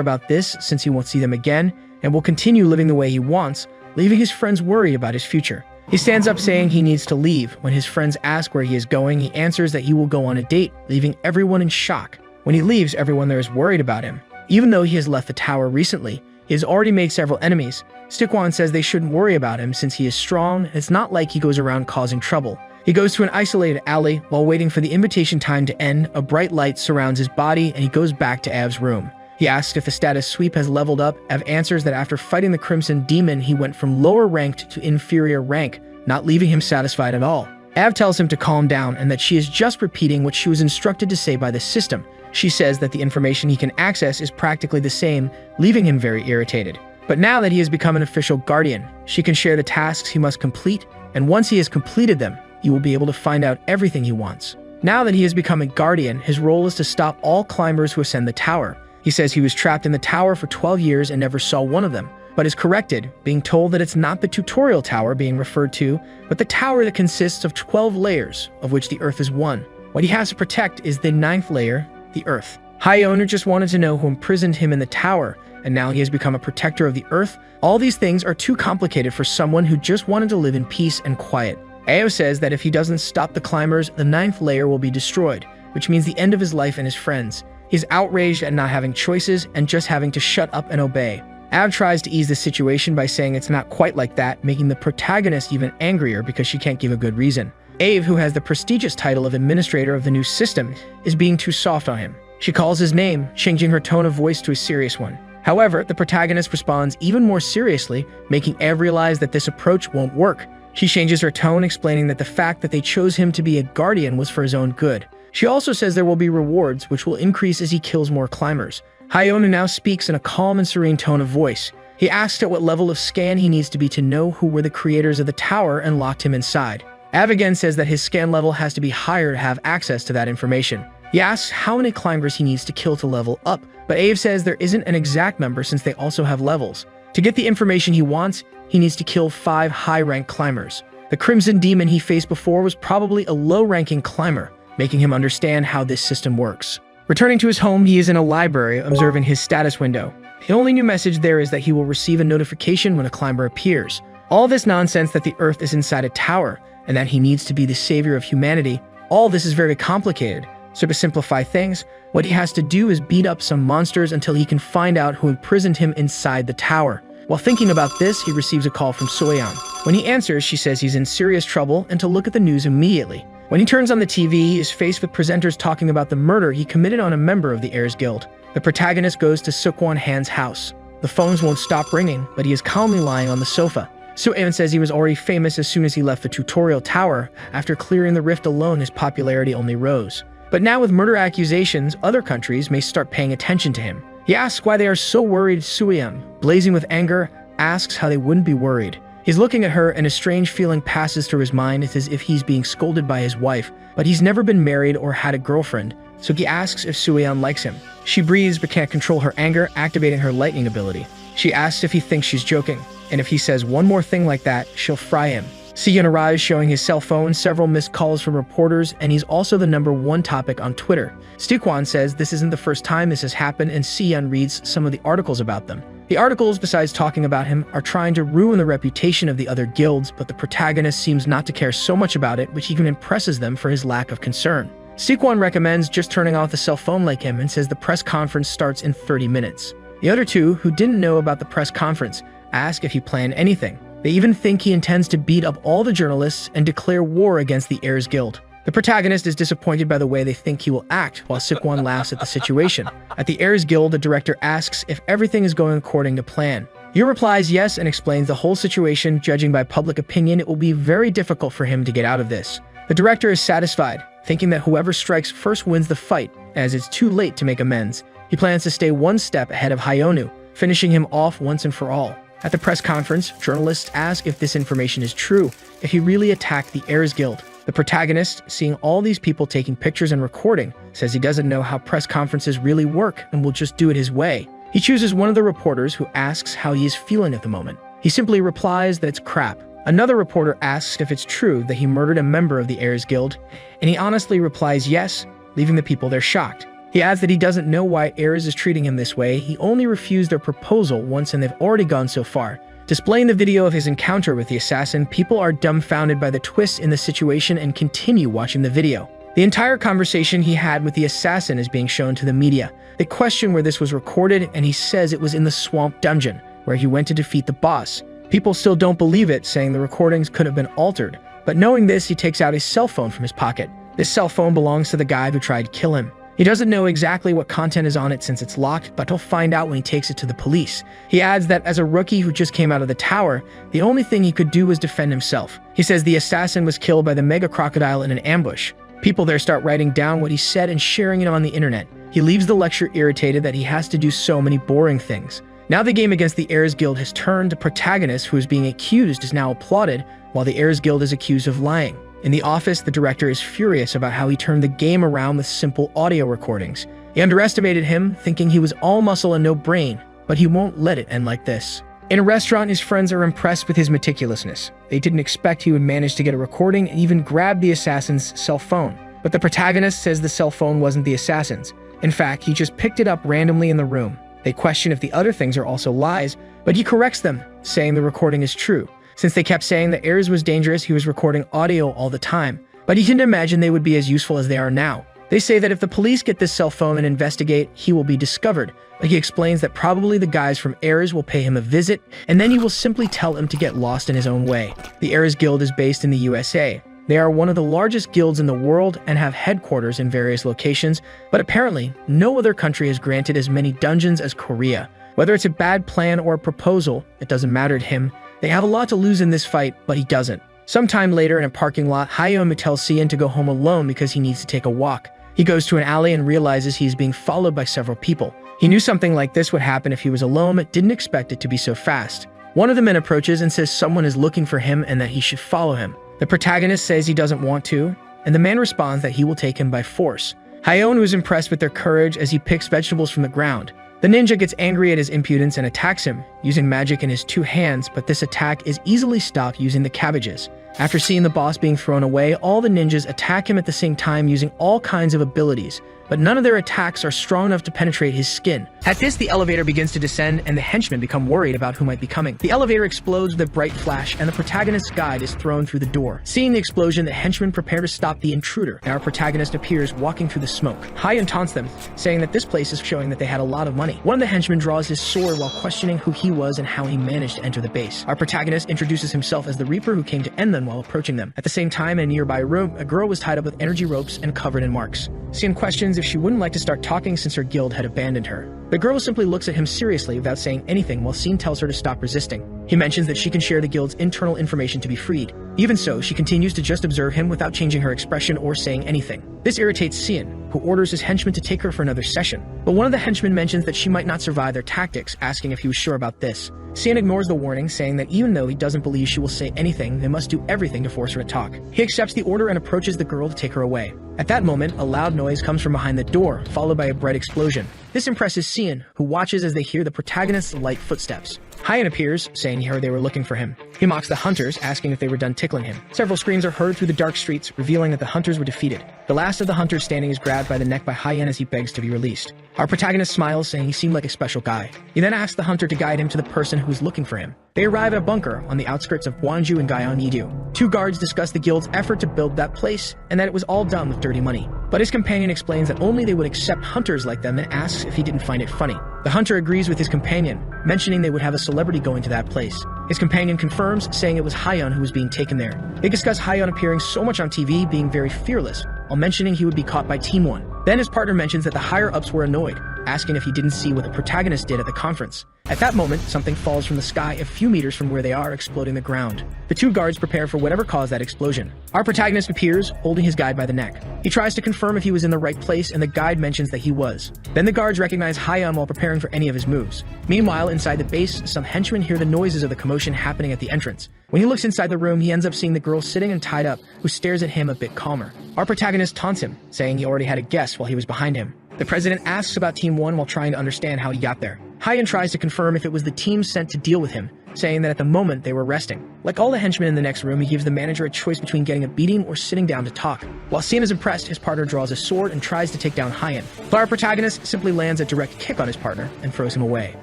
about this since he won't see them again, and will continue living the way he wants, leaving his friends worried about his future. He stands up saying he needs to leave. When his friends ask where he is going, he answers that he will go on a date, leaving everyone in shock. When he leaves, everyone there is worried about him. Even though he has left the tower recently, he has already made several enemies. Stikwon says they shouldn't worry about him since he is strong, and it's not like he goes around causing trouble. He goes to an isolated alley. While waiting for the invitation time to end, a bright light surrounds his body and he goes back to Av's room. He asks if the status sweep has leveled up. Av answers that after fighting the Crimson Demon, he went from lower ranked to inferior rank, not leaving him satisfied at all. Av tells him to calm down and that she is just repeating what she was instructed to say by the system. She says that the information he can access is practically the same, leaving him very irritated. But now that he has become an official guardian, she can share the tasks he must complete, and once he has completed them, he will be able to find out everything he wants. Now that he has become a guardian, his role is to stop all climbers who ascend the tower. He says he was trapped in the tower for 12 years and never saw one of them, but is corrected, being told that it's not the tutorial tower being referred to, but the tower that consists of 12 layers, of which the earth is one. What he has to protect is the 9th layer, the earth. Haeyeon just wanted to know who imprisoned him in the tower, and now he has become a protector of the earth. All these things are too complicated for someone who just wanted to live in peace and quiet. Ao says that if he doesn't stop the climbers, the 9th layer will be destroyed, which means the end of his life and his friends. He's outraged at not having choices and just having to shut up and obey. Av tries to ease the situation by saying it's not quite like that, making the protagonist even angrier because she can't give a good reason. Ave, who has the prestigious title of administrator of the new system, is being too soft on him. She calls his name, changing her tone of voice to a serious one. However, the protagonist responds even more seriously, making Av realize that this approach won't work. She changes her tone, explaining that the fact that they chose him to be a guardian was for his own good. She also says there will be rewards, which will increase as he kills more climbers. Haeyeon now speaks in a calm and serene tone of voice. He asks at what level of scan he needs to be to know who were the creators of the tower and locked him inside. Av again says that his scan level has to be higher to have access to that information. He asks how many climbers he needs to kill to level up, but Ave says there isn't an exact number since they also have levels. To get the information he wants, he needs to kill 5 high-ranked climbers. The Crimson Demon he faced before was probably a low-ranking climber, making him understand how this system works. Returning to his home, he is in a library observing his status window. The only new message there is that he will receive a notification when a climber appears. All this nonsense that the earth is inside a tower and that he needs to be the savior of humanity, all this is very complicated. So to simplify things, what he has to do is beat up some monsters until he can find out who imprisoned him inside the tower. While thinking about this, he receives a call from Soo-yeon. When he answers, she says he's in serious trouble and to look at the news immediately. When he turns on the TV, he is faced with presenters talking about the murder he committed on a member of the Heirs Guild. The protagonist goes to Seok-won Han's house. The phones won't stop ringing, but he is calmly lying on the sofa. Soo-yeon says he was already famous as soon as he left the tutorial tower. After clearing the rift alone, his popularity only rose. But now with murder accusations, other countries may start paying attention to him. He asks why they are so worried. Soo-yeon, blazing with anger, asks how they wouldn't be worried. He's looking at her and a strange feeling passes through his mind. It's as if he's being scolded by his wife, but he's never been married or had a girlfriend, so he asks if Soo-yeon likes him. She breathes but can't control her anger, activating her lightning ability. She asks if he thinks she's joking, and if he says one more thing like that, she'll fry him. Soo-yeon arrives showing his cell phone, several missed calls from reporters, and he's also the #1 topic on Twitter. Stikwon says this isn't the first time this has happened, and Soo-yeon reads some of the articles about them. The articles, besides talking about him, are trying to ruin the reputation of the other guilds, but the protagonist seems not to care so much about it, which even impresses them for his lack of concern. Stikwon recommends just turning off the cell phone like him and says the press conference starts in 30 minutes. The other two, who didn't know about the press conference, ask if he planned anything. They even think he intends to beat up all the journalists and declare war against the Heirs Guild. The protagonist is disappointed by the way they think he will act, while Seok-won laughs at the situation. At the Heirs Guild, the director asks if everything is going according to plan. Yu replies yes and explains the whole situation. Judging by public opinion, it will be very difficult for him to get out of this. The director is satisfied, thinking that whoever strikes first wins the fight, as it's too late to make amends. He plans to stay one step ahead of Hyonu, finishing him off once and for all. At the press conference, journalists ask if this information is true, if he really attacked the Heirs Guild. The protagonist, seeing all these people taking pictures and recording, says he doesn't know how press conferences really work and will just do it his way. He chooses one of the reporters who asks how he is feeling at the moment. He simply replies that it's crap. Another reporter asks if it's true that he murdered a member of the Heirs Guild, and he honestly replies yes, leaving the people there shocked. He adds that he doesn't know why Heirs is treating him this way. He only refused their proposal once and they've already gone so far. Displaying the video of his encounter with the assassin, people are dumbfounded by the twists in the situation and continue watching the video. The entire conversation he had with the assassin is being shown to the media. They question where this was recorded, and he says it was in the swamp dungeon, where he went to defeat the boss. People still don't believe it, saying the recordings could have been altered. But knowing this, he takes out his cell phone from his pocket. This cell phone belongs to the guy who tried to kill him. He doesn't know exactly what content is on it since it's locked, but he'll find out when he takes it to the police. He adds that as a rookie who just came out of the tower, the only thing he could do was defend himself. He says the assassin was killed by the mega crocodile in an ambush. People there start writing down what he said and sharing it on the internet. He leaves the lecture irritated that he has to do so many boring things. Now the game against the Heirs Guild has turned. The protagonist who is being accused is now applauded, while the Heirs Guild is accused of lying. In the office, the director is furious about how he turned the game around with simple audio recordings. He underestimated him, thinking he was all muscle and no brain, but he won't let it end like this. In a restaurant, his friends are impressed with his meticulousness. They didn't expect he would manage to get a recording and even grab the assassin's cell phone. But the protagonist says the cell phone wasn't the assassin's. In fact, he just picked it up randomly in the room. They question if the other things are also lies, but he corrects them, saying the recording is true. Since they kept saying that Heirs was dangerous, he was recording audio all the time. But he didn't imagine they would be as useful as they are now. They say that if the police get this cell phone and investigate, he will be discovered. But he explains that probably the guys from Heirs will pay him a visit, and then he will simply tell him to get lost in his own way. The Heirs Guild is based in the USA. They are one of the largest guilds in the world and have headquarters in various locations, but apparently, no other country has granted as many dungeons as Korea. Whether it's a bad plan or a proposal, it doesn't matter to him. They have a lot to lose in this fight, but he doesn't. Sometime later in a parking lot, Hyonu tells Sian to go home alone because he needs to take a walk. He goes to an alley and realizes he is being followed by several people. He knew something like this would happen if he was alone, but didn't expect it to be so fast. One of the men approaches and says someone is looking for him and that he should follow him. The protagonist says he doesn't want to, and the man responds that he will take him by force. Hyonu is impressed with their courage as he picks vegetables from the ground. The ninja gets angry at his impudence and attacks him, using magic in his two hands, but this attack is easily stopped using the cabbages. After seeing the boss being thrown away, all the ninjas attack him at the same time using all kinds of abilities, but none of their attacks are strong enough to penetrate his skin. At this, the elevator begins to descend and the henchmen become worried about who might be coming. The elevator explodes with a bright flash and the protagonist's guide is thrown through the door. Seeing the explosion, the henchmen prepare to stop the intruder, and our protagonist appears walking through the smoke. Hyun taunts them, saying that this place is showing that they had a lot of money. One of the henchmen draws his sword while questioning who he was and how he managed to enter the base. Our protagonist introduces himself as the Reaper who came to end them while approaching them. At the same time, in a nearby room, a girl was tied up with energy ropes and covered in marks. Sian questions if she wouldn't like to start talking since her guild had abandoned her. The girl simply looks at him seriously without saying anything while Sian tells her to stop resisting. He mentions that she can share the guild's internal information to be freed. Even so, she continues to just observe him without changing her expression or saying anything. This irritates Sian, who orders his henchmen to take her for another session. But one of the henchmen mentions that she might not survive their tactics, asking if he was sure about this. Sian ignores the warning, saying that even though he doesn't believe she will say anything, they must do everything to force her to talk. He accepts the order and approaches the girl to take her away. At that moment, a loud noise comes from behind the door, followed by a bright explosion. This impresses Sian, who watches as they hear the protagonist's light footsteps. Hyun appears, saying he heard they were looking for him. He mocks the hunters, asking if they were done tickling him. Several screams are heard through the dark streets, revealing that the hunters were defeated. The last of the hunters standing is grabbed by the neck by Hyun as he begs to be released. Our protagonist smiles, saying he seemed like a special guy. He then asks the hunter to guide him to the person who is looking for him. They arrive at a bunker on the outskirts of Gwangju and Gyeonggi-do. Two guards discuss the guild's effort to build that place, and that it was all done with dirty money. But his companion explains that only they would accept hunters like them and asks if he didn't find it funny. The hunter agrees with his companion, mentioning they would have a celebrity going to that place. His companion confirms, saying it was Hyun who was being taken there. They discuss Hyun appearing so much on TV being very fearless, while mentioning he would be caught by Team 1. Then his partner mentions that the higher-ups were annoyed, asking if he didn't see what the protagonist did at the conference. At that moment, something falls from the sky a few meters from where they are, exploding the ground. The two guards prepare for whatever caused that explosion. Our protagonist appears, holding his guide by the neck. He tries to confirm if he was in the right place, and the guide mentions that he was. Then the guards recognize Hyun while preparing for any of his moves. Meanwhile, inside the base, some henchmen hear the noises of the commotion happening at the entrance. When he looks inside the room, he ends up seeing the girl sitting and tied up, who stares at him a bit calmer. Our protagonist taunts him, saying he already had a guess while he was behind him. The president asks about Team 1 while trying to understand how he got there. Hyun tries to confirm if it was the team sent to deal with him, saying that at the moment they were resting. Like all the henchmen in the next room, he gives the manager a choice between getting a beating or sitting down to talk. While Sian is impressed, his partner draws a sword and tries to take down Hyun. But our protagonist simply lands a direct kick on his partner and throws him away.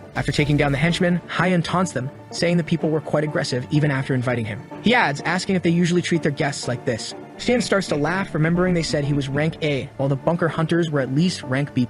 After taking down the henchmen, Hyun taunts them, saying the people were quite aggressive even after inviting him. He adds, asking if they usually treat their guests like this. Sian starts to laugh, remembering they said he was rank A, while the bunker hunters were at least rank B+.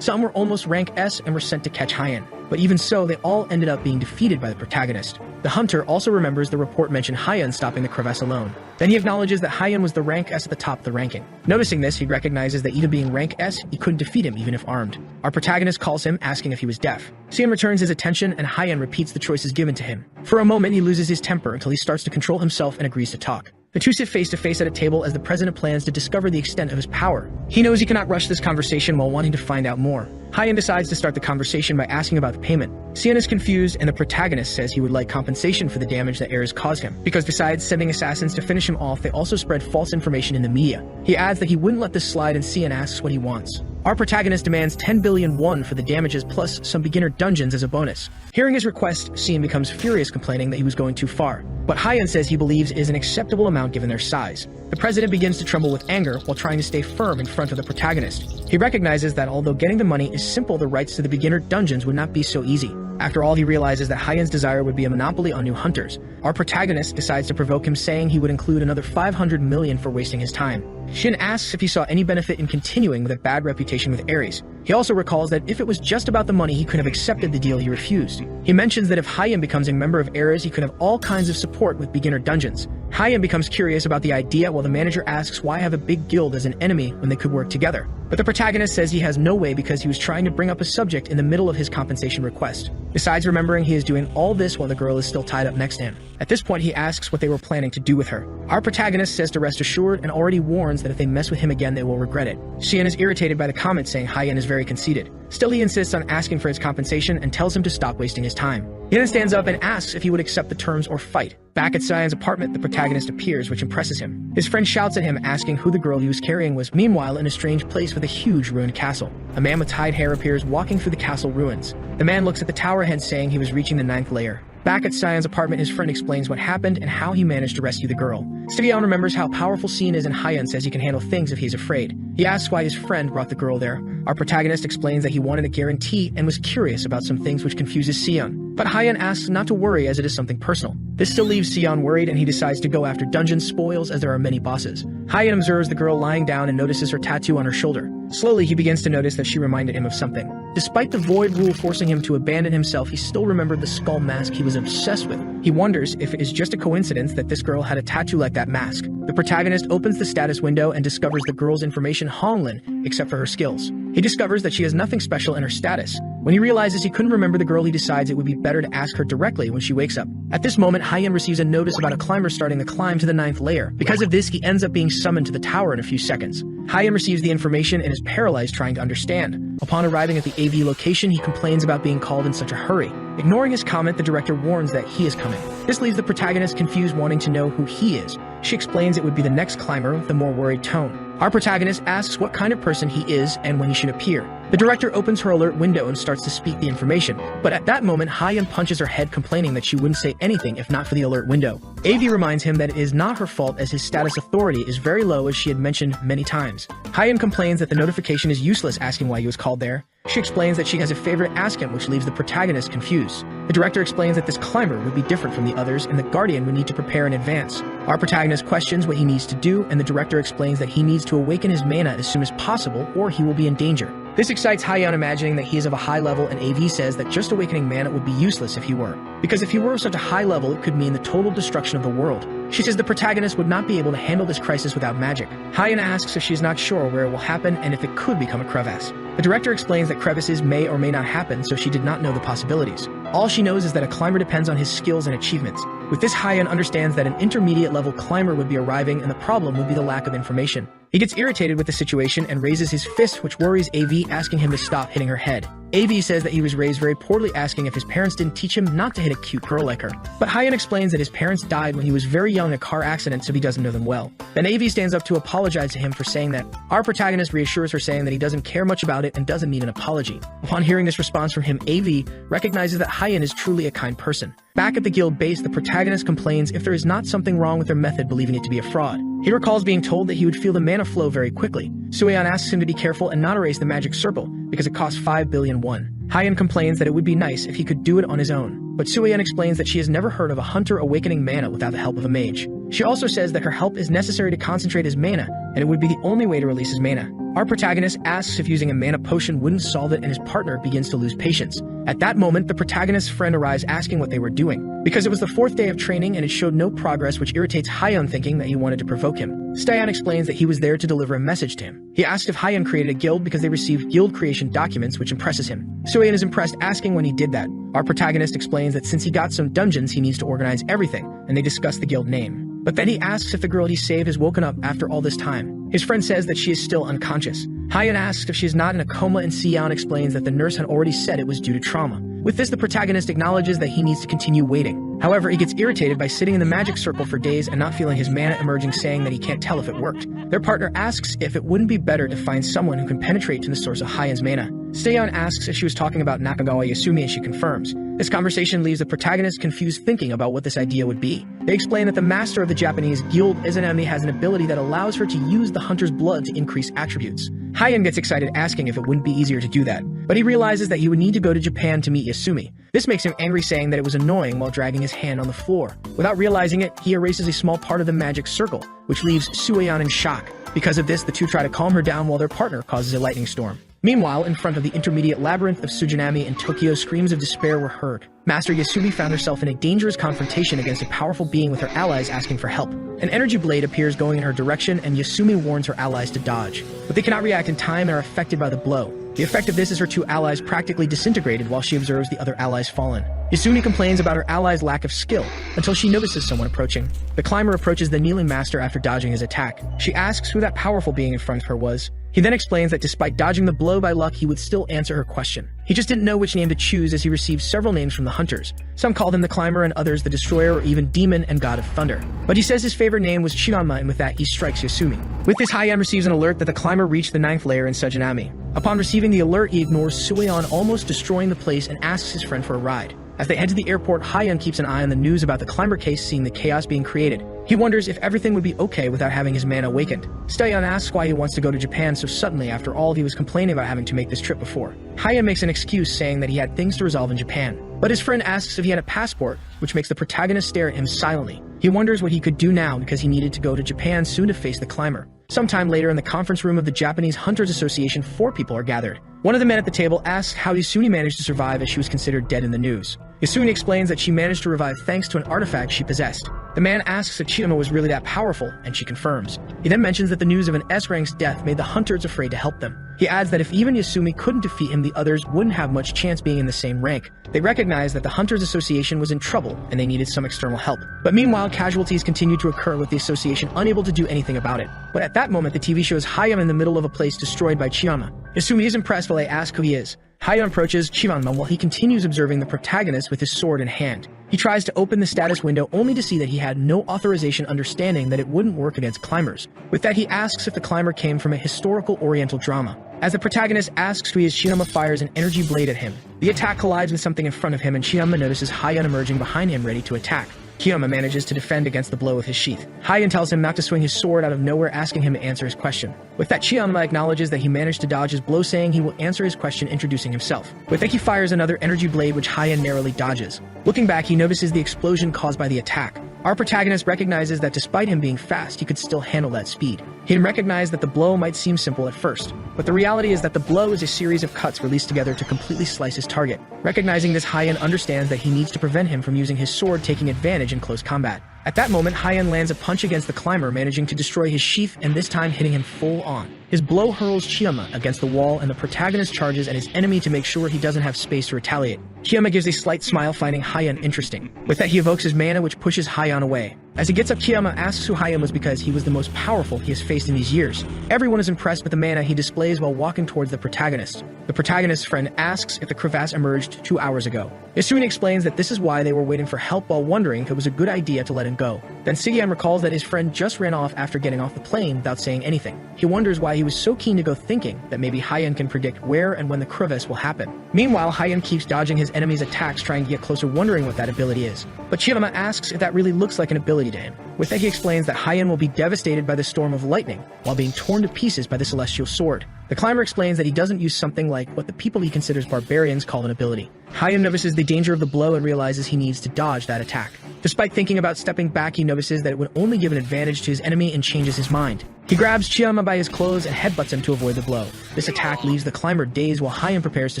Some were almost rank S and were sent to catch Hyun. But even so, they all ended up being defeated by the protagonist. The hunter also remembers the report mentioned Hyun stopping the crevasse alone. Then he acknowledges that Hyun was the rank S at the top of the ranking. Noticing this, he recognizes that even being rank S, he couldn't defeat him even if armed. Our protagonist calls him, asking if he was deaf. Sian returns his attention, and Hyun repeats the choices given to him. For a moment, he loses his temper until he starts to control himself and agrees to talk. The two sit face to face at a table as the president plans to discover the extent of his power. He knows he cannot rush this conversation while wanting to find out more. Hyun decides to start the conversation by asking about the payment. Sian is confused, and the protagonist says he would like compensation for the damage that Ares caused him, because besides sending assassins to finish him off, they also spread false information in the media. He adds that he wouldn't let this slide, and Sian asks what he wants. Our protagonist demands 10 billion won for the damages plus some beginner dungeons as a bonus. Hearing his request, Sian becomes furious, complaining that he was going too far. But Hyun says he believes is an acceptable amount given their size. The president begins to tremble with anger while trying to stay firm in front of the protagonist. He recognizes that although getting the money is simple, the rights to the beginner dungeons would not be so easy. After all, he realizes that Hyun's desire would be a monopoly on new hunters. Our protagonist decides to provoke him, saying he would include another 500 million for wasting his time. Shin asks if he saw any benefit in continuing with a bad reputation with Ares. He also recalls that if it was just about the money, he could have accepted the deal he refused. He mentions that if Hyun becomes a member of Ares, he could have all kinds of support with beginner dungeons. Hyun becomes curious about the idea, while the manager asks why have a big guild as an enemy when they could work together. But the protagonist says he has no way because he was trying to bring up a subject in the middle of his compensation request. Besides remembering he is doing all this while the girl is still tied up next to him. At this point, he asks what they were planning to do with her. Our protagonist says to rest assured and already warns that if they mess with him again, they will regret it. Xian is irritated by the comment, saying Hyun is very conceited. Still, he insists on asking for his compensation and tells him to stop wasting his time. He then stands up and asks if he would accept the terms or fight. Back at Cyan's apartment, the protagonist appears, which impresses him. His friend shouts at him, asking who the girl he was carrying was, meanwhile in a strange place with a huge ruined castle. A man with tied hair appears, walking through the castle ruins. The man looks at the tower head, saying he was reaching the 9th layer. Back at Cyan's apartment, his friend explains what happened and how he managed to rescue the girl. Stevion remembers how powerful Xian is, and Hyun says he can handle things if he is afraid. He asks why his friend brought the girl there. Our protagonist explains that he wanted a guarantee and was curious about some things, which confuses Xian. But Hyun asks not to worry, as it is something personal. This still leaves Xian worried, and he decides to go after dungeon spoils as there are many bosses. Hyun observes the girl lying down and notices her tattoo on her shoulder. Slowly, he begins to notice that she reminded him of something. Despite the void rule forcing him to abandon himself, he still remembered the skull mask he was obsessed with. He wonders if it is just a coincidence that this girl had a tattoo like that mask. The protagonist opens the status window and discovers the girl's information Honglin, except for her skills. He discovers that she has nothing special in her status. When he realizes he couldn't remember the girl, he decides it would be better to ask her directly when she wakes up. At this moment, Hyun receives a notice about a climber starting the climb to the 9th layer. Because of this, he ends up being summoned to the tower in a few seconds. Hyun receives the information and is paralyzed trying to understand. Upon arriving at the AV location, he complains about being called in such a hurry. Ignoring his comment, the director warns that he is coming. This leaves the protagonist confused, wanting to know who he is. She explains it would be the next climber with a more worried tone. Our protagonist asks what kind of person he is and when he should appear. The director opens her alert window and starts to speak the information, but at that moment, Hyun punches her head, complaining that she wouldn't say anything if not for the alert window. AV reminds him that it is not her fault, as his status authority is very low, as she had mentioned many times. Hyun complains that the notification is useless, asking why he was called there. She explains that she has a favorite Askim, which leaves the protagonist confused. The director explains that this climber would be different from the others, and the Guardian would need to prepare in advance. Our protagonist questions what he needs to do, and the director explains that he needs to awaken his mana as soon as possible, or he will be in danger. This excites Hyeon, imagining that he is of a high level, and AV says that just awakening mana would be useless if he were. Because if he were of such a high level, it could mean the total destruction of the world. She says the protagonist would not be able to handle this crisis without magic. Hyeon asks if she is not sure where it will happen and if it could become a crevasse. The director explains that crevices may or may not happen, so she did not know the possibilities. All she knows is that a climber depends on his skills and achievements. With this, Hyeon understands that an intermediate level climber would be arriving, and the problem would be the lack of information. He gets irritated with the situation and raises his fist, which worries AV, asking him to stop hitting her head. AV says that he was raised very poorly, asking if his parents didn't teach him not to hit a cute girl like her. But Hyeon explains that his parents died when he was very young in a car accident, so he doesn't know them well. Then AV stands up to apologize to him for saying that. Our protagonist reassures her, saying that he doesn't care much about it and doesn't need an apology. Upon hearing this response from him, AV recognizes that Hyeon is truly a kind person. Back at the guild base, the protagonist complains if there is not something wrong with their method, believing it to be a fraud. He recalls being told that he would feel the mana flow very quickly. Sueon asks him to be careful and not erase the magic circle, because it costs 5 billion won. Hyeon complains that it would be nice if he could do it on his own, but Sueon explains that she has never heard of a hunter awakening mana without the help of a mage. She also says that her help is necessary to concentrate his mana, and it would be the only way to release his mana. Our protagonist asks if using a mana potion wouldn't solve it, and his partner begins to lose patience. At that moment, the protagonist's friend arrives, asking what they were doing, because it was the 4th day of training and it showed no progress, which irritates Hyeon, thinking that he wanted to provoke him. Staeon explains that he was there to deliver a message to him. He asks if Hyeon created a guild because they received guild creation documents, which impresses him. Sueon is impressed, asking when he did that. Our protagonist explains that since he got some dungeons, he needs to organize everything, and they discuss the guild name. But then he asks if the girl he saved has woken up after all this time. His friend says that she is still unconscious. Hyeon asks if she is not in a coma, and Seon explains that the nurse had already said it was due to trauma. With this, the protagonist acknowledges that he needs to continue waiting. However, he gets irritated by sitting in the magic circle for days and not feeling his mana emerging, saying that he can't tell if it worked. Their partner asks if it wouldn't be better to find someone who can penetrate to the source of Hyeon's mana. Seon asks if she was talking about Nakagawa Yasumi, and she confirms. This conversation leaves the protagonist confused, thinking about what this idea would be. They explain that the master of the Japanese guild, Izanami, has an ability that allows her to use the hunter's blood to increase attributes. Hyeon gets excited, asking if it wouldn't be easier to do that, but he realizes that he would need to go to Japan to meet Yasumi. This makes him angry, saying that it was annoying while dragging his hand on the floor. Without realizing it, he erases a small part of the magic circle, which leaves Sueon in shock. Because of this, the two try to calm her down while their partner causes a lightning storm. Meanwhile, in front of the intermediate labyrinth of Sujinami in Tokyo, screams of despair were heard. Master Yasumi found herself in a dangerous confrontation against a powerful being, with her allies asking for help. An energy blade appears going in her direction, and Yasumi warns her allies to dodge. But they cannot react in time and are affected by the blow. The effect of this is her two allies practically disintegrated while she observes the other allies fallen. Yasumi complains about her allies' lack of skill until she notices someone approaching. The climber approaches the kneeling master after dodging his attack. She asks who that powerful being in front of her was. He then explains that despite dodging the blow by luck, he would still answer her question. He just didn't know which name to choose, as he received several names from the hunters. Some called him the Climber and others the Destroyer, or even Demon and God of Thunder. But he says his favorite name was Chiranma, and with that he strikes Yasumi. With this, Hyeon receives an alert that the Climber reached the 9th layer in Sujinami. Upon receiving the alert, he ignores Sueon, almost destroying the place, and asks his friend for a ride. As they head to the airport, Hyeon keeps an eye on the news about the Climber case, seeing the chaos being created. He wonders if everything would be okay without having his mana awakened. Staeon asks why he wants to go to Japan so suddenly after all he was complaining about having to make this trip before. Hyeon makes an excuse, saying that he had things to resolve in Japan. But his friend asks if he had a passport, which makes the protagonist stare at him silently. He wonders what he could do now, because he needed to go to Japan soon to face the Climber. Sometime later, in the conference room of the Japanese Hunters Association, 4 people are gathered. One of the men at the table asks how Yasuni managed to survive, as she was considered dead in the news. Yasuni explains that she managed to revive thanks to an artifact she possessed. The man asks if Chiyama was really that powerful, and she confirms. He then mentions that the news of an S-rank's death made the hunters afraid to help them. He adds that if even Yasumi couldn't defeat him, the others wouldn't have much chance being in the same rank. They recognize that the Hunters Association was in trouble and they needed some external help. But meanwhile, casualties continue to occur, with the association unable to do anything about it. But at that moment, the TV shows Hyeon in the middle of a place destroyed by Chiyama. Yasumi is impressed while they ask who he is. Hyeon approaches Chiranma while he continues observing the protagonist with his sword in hand. He tries to open the status window, only to see that he had no authorization, understanding that it wouldn't work against climbers. With that, he asks if the climber came from a historical oriental drama. As the protagonist asks who he is, Chiyama fires an energy blade at him. The attack collides with something in front of him, and Chiyama notices Hyeon emerging behind him, ready to attack. Chiyama manages to defend against the blow with his sheath. Hyeon tells him not to swing his sword out of nowhere, asking him to answer his question. With that, Chiyama acknowledges that he managed to dodge his blow, saying he will answer his question, introducing himself. With that, he fires another energy blade, which Hyeon narrowly dodges. Looking back, he notices the explosion caused by the attack. Our protagonist recognizes that despite him being fast, he could still handle that speed. He recognized that the blow might seem simple at first, but the reality is that the blow is a series of cuts released together to completely slice his target. Recognizing this, Hyen understands that he needs to prevent him from using his sword, taking advantage in close combat. At that moment, Hyen lands a punch against the climber, managing to destroy his sheath and this time hitting him full on. His blow hurls Chiyama against the wall, and the protagonist charges at his enemy to make sure he doesn't have space to retaliate. Chiyama gives a slight smile, finding Hyen interesting. With that, he evokes his mana, which pushes Hyen away. As he gets up, Chiyama asks who Hyen was because he was the most powerful he has faced in these years. Everyone is impressed with the mana he displays while walking towards the protagonist. The protagonist's friend asks if the crevasse emerged 2 hours ago. Isumi explains that this is why they were waiting for help while wondering if it was a good idea to let him go. Then Sigyeon recalls that his friend just ran off after getting off the plane without saying anything. He wonders why he was so keen to go, thinking that maybe Hyen can predict where and when the crevasse will happen. Meanwhile, Hyen keeps dodging his enemy's attacks, trying to get closer, wondering what that ability is. But Chiyama asks if that really looks like an ability to him. With that, he explains that Hyen will be devastated by the storm of lightning while being torn to pieces by the celestial sword. The climber explains that he doesn't use something like what the people he considers barbarians call an ability. Hyen notices the danger of the blow and realizes he needs to dodge that attack. Despite thinking about stepping back, he notices that it would only give an advantage to his enemy and changes his mind. He grabs Chiyama by his clothes and headbutts him to avoid the blow. This attack leaves the climber dazed while Hyen prepares to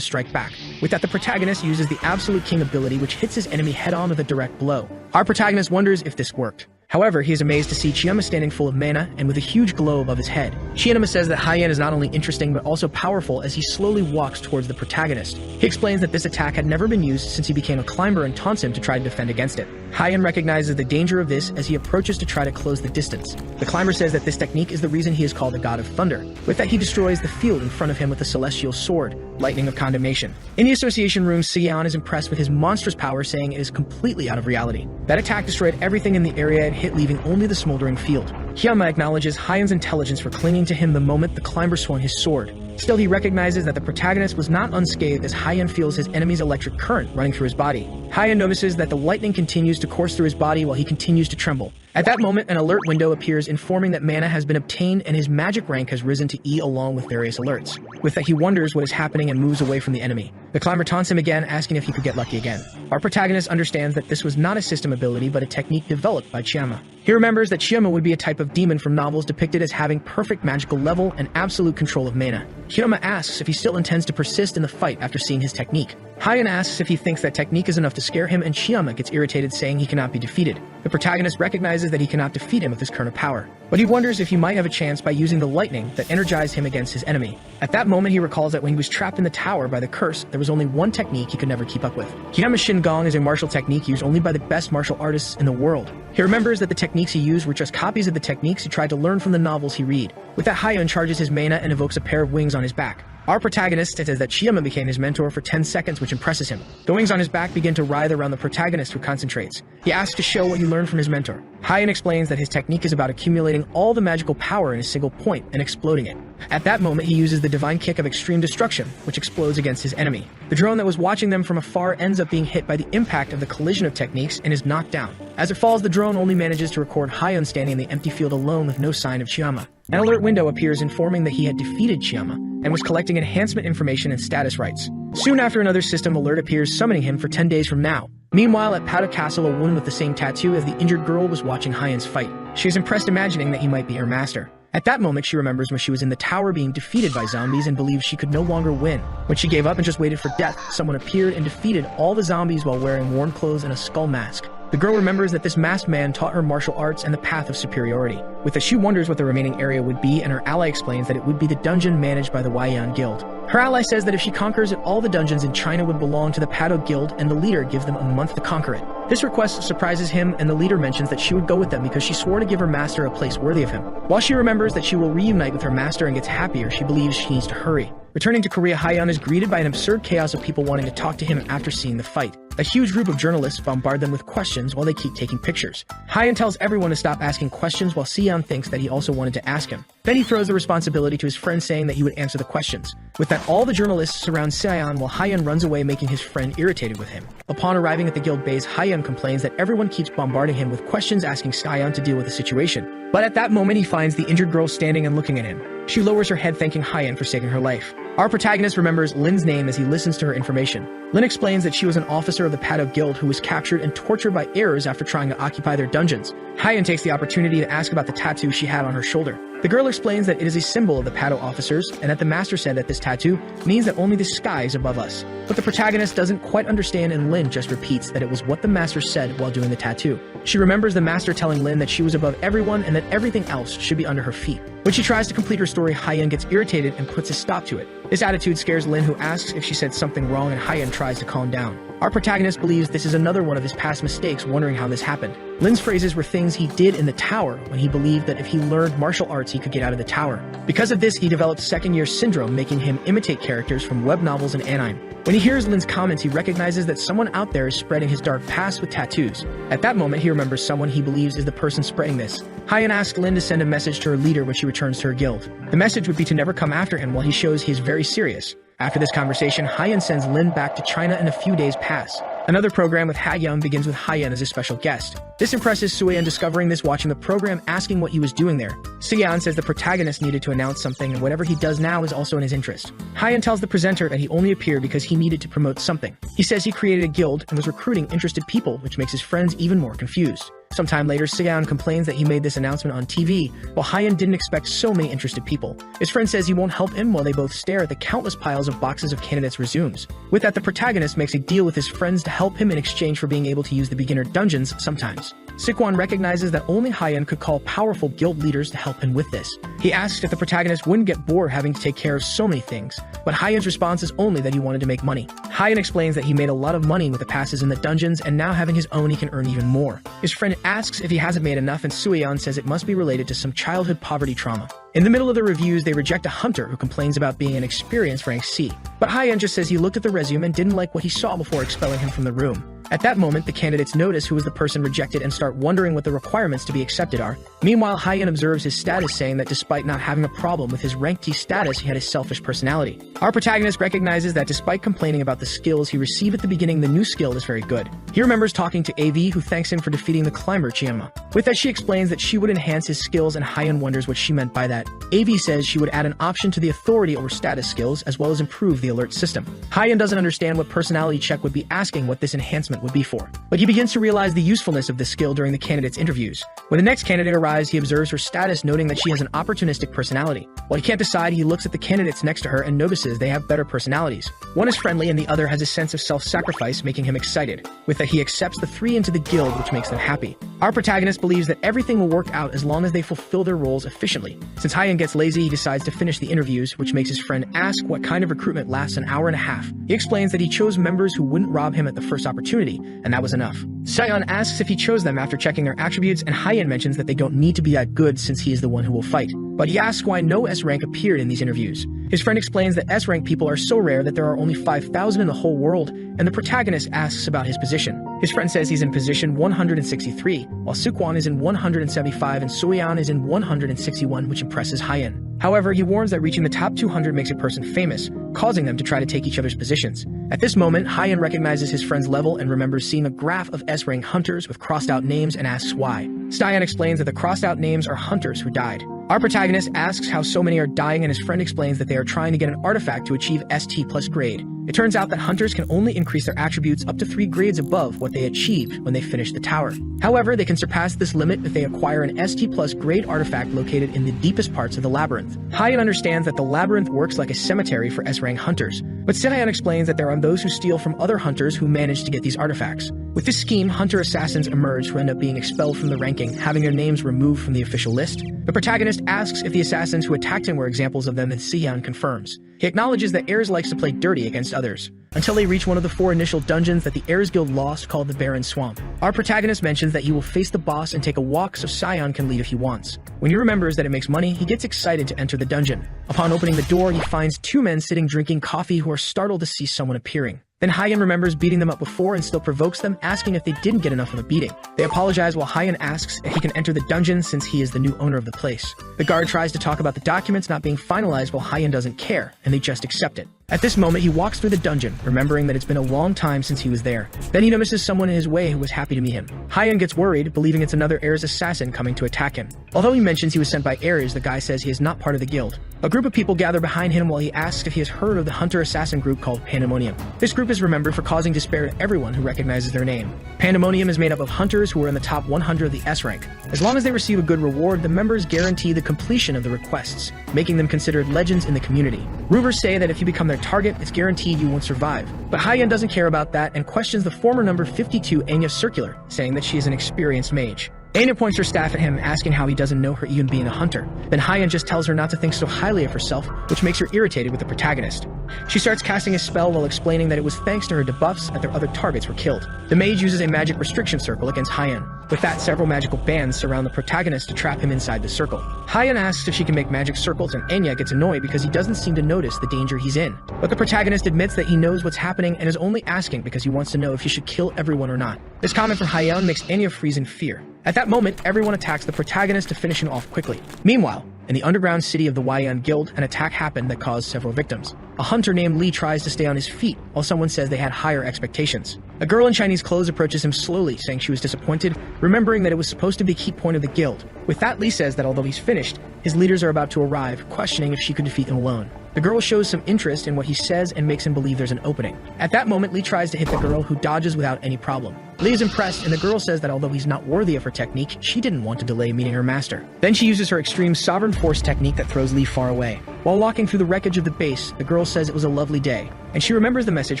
strike back. With that, the protagonist uses the Absolute King ability, which hits his enemy head-on with a direct blow. Our protagonist wonders if this worked. However, he is amazed to see Chiyama standing full of mana and with a huge glow above his head. Chiyama says that Hyen is not only interesting but also powerful as he slowly walks towards the protagonist. He explains that this attack had never been used since he became a climber and taunts him to try to defend against it. Hyen recognizes the danger of this as he approaches to try to close the distance. The climber says that this technique is the reason he is called the God of Thunder. With that, he destroys the field in front of him with the celestial sword, Lightning of Condemnation. In the association room, Sigyeon is impressed with his monstrous power, saying it is completely out of reality. That attack destroyed everything in the area and hit, leaving only the smoldering field. Chiyama acknowledges Hyen's intelligence for clinging to him the moment the climber swung his sword. Still, he recognizes that the protagonist was not unscathed as Hyen feels his enemy's electric current running through his body. Hyen notices that the lightning continues to course through his body while he continues to tremble. At that moment, an alert window appears informing that mana has been obtained and his magic rank has risen to E along with various alerts. With that, he wonders what is happening and moves away from the enemy. The climber taunts him again, asking if he could get lucky again. Our protagonist understands that this was not a system ability but a technique developed by Chiyama. He remembers that Chiyama would be a type of demon from novels depicted as having perfect magical level and absolute control of mana. Chiyama asks if he still intends to persist in the fight after seeing his technique. Hyen asks if he thinks that technique is enough to scare him, and Chiyama gets irritated, saying he cannot be defeated. The protagonist recognizes that he cannot defeat him with his current power, but he wonders if he might have a chance by using the lightning that energized him against his enemy. At that moment, he recalls that when he was trapped in the tower by the curse, there was only one technique he could never keep up with. Chiyama Shingong is a martial technique used only by the best martial artists in the world. He remembers that the techniques he used were just copies of the techniques he tried to learn from the novels he read. With that, Hyen charges his mana and evokes a pair of wings on his back. Our protagonist says that Chiyama became his mentor for 10 seconds, which impresses him. The wings on his back begin to writhe around the protagonist, who concentrates. He asks to show what he learned from his mentor. Hyen explains that his technique is about accumulating all the magical power in a single point and exploding it. At that moment, he uses the divine kick of extreme destruction, which explodes against his enemy. The drone that was watching them from afar ends up being hit by the impact of the collision of techniques and is knocked down. As it falls, the drone only manages to record Hyen standing in the empty field alone with no sign of Chiyama. An alert window appears informing that he had defeated Chiyama and was collecting enhancement information and status rights. Soon after, another system alert appears summoning him for 10 days from now. Meanwhile, at Powder Castle, a woman with the same tattoo as the injured girl was watching Hyen's fight. She is impressed, imagining that he might be her master. At that moment, she remembers when she was in the tower being defeated by zombies and believes she could no longer win. When she gave up and just waited for death, someone appeared and defeated all the zombies while wearing worn clothes and a skull mask. The girl remembers that this masked man taught her martial arts and the path of superiority. With that, she wonders what the remaining area would be, and her ally explains that it would be the dungeon managed by the Waiyan Guild. Her ally says that if she conquers it, all the dungeons in China would belong to the Pado Guild, and the leader gives them a month to conquer it. This request surprises him, and the leader mentions that she would go with them because she swore to give her master a place worthy of him. While she remembers that she will reunite with her master and gets happier, she believes she needs to hurry. Returning to Korea, Hyen is greeted by an absurd chaos of people wanting to talk to him after seeing the fight. A huge group of journalists bombard them with questions while they keep taking pictures. Hyen tells everyone to stop asking questions while Sion thinks that he also wanted to ask him. Then he throws the responsibility to his friend, saying that he would answer the questions. With that, all the journalists surround Sion while Hyen runs away, making his friend irritated with him. Upon arriving at the guild base, Hyen complains that everyone keeps bombarding him with questions, asking Sion to deal with the situation. But at that moment, he finds the injured girl standing and looking at him. She lowers her head, thanking Hyen for saving her life. Our protagonist remembers Lin's name as he listens to her information. Lin explains that she was an officer of the Pado Guild who was captured and tortured by heirs after trying to occupy their dungeons. Hyen takes the opportunity to ask about the tattoo she had on her shoulder. The girl explains that it is a symbol of the Pado officers, and that the master said that this tattoo means that only the sky is above us. But the protagonist doesn't quite understand, and Lin just repeats that it was what the master said while doing the tattoo. She remembers the master telling Lin that she was above everyone and that everything else should be under her feet. When she tries to complete her story, Hyen gets irritated and puts a stop to it. This attitude scares Lin, who asks if she said something wrong, and Hyen tries to calm down. Our protagonist believes this is another one of his past mistakes, wondering how this happened. Lin's phrases were things he did in the tower when he believed that if he learned martial arts he could get out of the tower. Because of this, he developed second-year syndrome, making him imitate characters from web novels and anime. When he hears Lin's comments, he recognizes that someone out there is spreading his dark past with tattoos. At that moment, he remembers someone he believes is the person spreading this. Hyen asks Lin to send a message to her leader when she returns to her guild. The message would be to never come after him while he shows he is very serious. After this conversation, Hyen sends Lin back to China and a few days pass. Another program with Ha-young begins with Hyen as a special guest. This impresses Soo-yeon, discovering this watching the program, asking what he was doing there. Se-yeon says the protagonist needed to announce something, and whatever he does now is also in his interest. Hyen tells the presenter that he only appeared because he needed to promote something. He says he created a guild and was recruiting interested people, which makes his friends even more confused. Sometime later, Se-yeon complains that he made this announcement on TV, while Hyen didn't expect so many interested people. His friend says he won't help him while they both stare at the countless piles of boxes of candidates resumes. With that, the protagonist makes a deal with his friends to help him in exchange for being able to use the beginner dungeons sometimes. Sikwon recognizes that only Hyen could call powerful guild leaders to help him with this. He asks if the protagonist wouldn't get bored having to take care of so many things, but Hyen's response is only that he wanted to make money. Hyen explains that he made a lot of money with the passes in the dungeons, and now having his own he can earn even more. His friend asks if he hasn't made enough, and Soo-yeon says it must be related to some childhood poverty trauma. In the middle of the reviews, they reject a hunter who complains about being an experienced rank C. But Hyen just says he looked at the resume and didn't like what he saw before expelling him from the room. At that moment, the candidates notice who is the person rejected and start wondering what the requirements to be accepted are. Meanwhile, Hyen observes his status, saying that despite not having a problem with his rank T status, he had a selfish personality. Our protagonist recognizes that despite complaining about the skills he received at the beginning, the new skill is very good. He remembers talking to AV, who thanks him for defeating the climber Chienma. With that, she explains that she would enhance his skills, and Hyen wonders what she meant by that. AV says she would add an option to the authority over status skills, as well as improve the alert system. Hyen doesn't understand what personality check would be asking what this enhancement would be for, but he begins to realize the usefulness of this skill during the candidate's interviews. When the next candidate arrives, he observes her status, noting that she has an opportunistic personality. While he can't decide, he looks at the candidates next to her and notices they have better personalities. One is friendly and the other has a sense of self-sacrifice, making him excited. With that, he accepts the three into the guild, which makes them happy. Our protagonist believes that everything will work out as long as they fulfill their roles efficiently. Since Hyen gets lazy, he decides to finish the interviews, which makes his friend ask what kind of recruitment lasts an hour and a half. He explains that he chose members who wouldn't rob him at the first opportunity, and that was enough. Se-yeon asks if he chose them after checking their attributes, and Hyen mentions that they don't need to be that good since he is the one who will fight. But he asks why no S-rank appeared in these interviews. His friend explains that S-rank people are so rare that there are only 5,000 in the whole world, and the protagonist asks about his position. His friend says he's in position 163, while Sikwon is in 175 and Soo-yeon is in 161, which impresses Hyen. However, he warns that reaching the top 200 makes a person famous, causing them to try to take each other's positions. At this moment, Hyen recognizes his friend's level and remembers seeing a graph of S-rank hunters with crossed-out names and asks why. Se-yeon explains that the crossed-out names are hunters who died. Our protagonist asks how so many are dying, and his friend explains that they are trying to get an artifact to achieve ST+ grade. It turns out that hunters can only increase their attributes up to 3 grades above what they achieved when they finish the tower. However, they can surpass this limit if they acquire an ST+ grade artifact located in the deepest parts of the labyrinth. Hyen understands that the labyrinth works like a cemetery for S-rank hunters, but Se-yeon explains that there are those who steal from other hunters who manage to get these artifacts. With this scheme, hunter assassins emerge who end up being expelled from the ranking, having their names removed from the official list. The protagonist asks if the assassins who attacked him were examples of them, and Se-yeon confirms. He acknowledges that Heirs likes to play dirty against others, until they reach one of the 4 initial dungeons that the Heirs Guild lost, called the Barren Swamp. Our protagonist mentions that he will face the boss and take a walk so Se-yeon can lead if he wants. When he remembers that it makes money, he gets excited to enter the dungeon. Upon opening the door, he finds 2 men sitting drinking coffee who are startled to see someone appearing. Then Hyen remembers beating them up before and still provokes them, asking if they didn't get enough of a beating. They apologize while Hyen asks if he can enter the dungeon since he is the new owner of the place. The guard tries to talk about the documents not being finalized while Hyen doesn't care, and they just accept it. At this moment, he walks through the dungeon, remembering that it's been a long time since he was there. Then he notices someone in his way who was happy to meet him. Hyun gets worried, believing it's another Ares assassin coming to attack him. Although he mentions he was sent by Ares, the guy says he is not part of the guild. A group of people gather behind him while he asks if he has heard of the hunter-assassin group called Pandemonium. This group is remembered for causing despair to everyone who recognizes their name. Pandemonium is made up of hunters who are in the top 100 of the S rank. As long as they receive a good reward, the members guarantee the completion of the requests, making them considered legends in the community. Rumors say that if you become their target, it's guaranteed you won't survive. But Hyun doesn't care about that and questions the former number 52 Anya Circular, saying that she is an experienced mage. Anya points her staff at him, asking how he doesn't know her even being a hunter. Then Hyun just tells her not to think so highly of herself, which makes her irritated with the protagonist. She starts casting a spell while explaining that it was thanks to her debuffs that their other targets were killed. The mage uses a magic restriction circle against Hyun. With that, several magical bands surround the protagonist to trap him inside the circle. Hyun asks if she can make magic circles, and Anya gets annoyed because he doesn't seem to notice the danger he's in. But the protagonist admits that he knows what's happening and is only asking because he wants to know if he should kill everyone or not. This comment from Hyun makes Anya freeze in fear. At that moment, everyone attacks the protagonist to finish him off quickly. Meanwhile, in the underground city of the Waiyan Guild, an attack happened that caused several victims. A hunter named Lee tries to stay on his feet, while someone says they had higher expectations. A girl in Chinese clothes approaches him slowly, saying she was disappointed, remembering that it was supposed to be the key point of the guild. With that, Lee says that although he's finished, his leaders are about to arrive, questioning if she could defeat him alone. The girl shows some interest in what he says and makes him believe there's an opening. At that moment, Lee tries to hit the girl, who dodges without any problem. Lee is impressed, and the girl says that although he's not worthy of her technique, she didn't want to delay meeting her master. Then she uses her extreme sovereign force technique that throws Lee far away. While walking through the wreckage of the base, the girl says it was a lovely day, and she remembers the message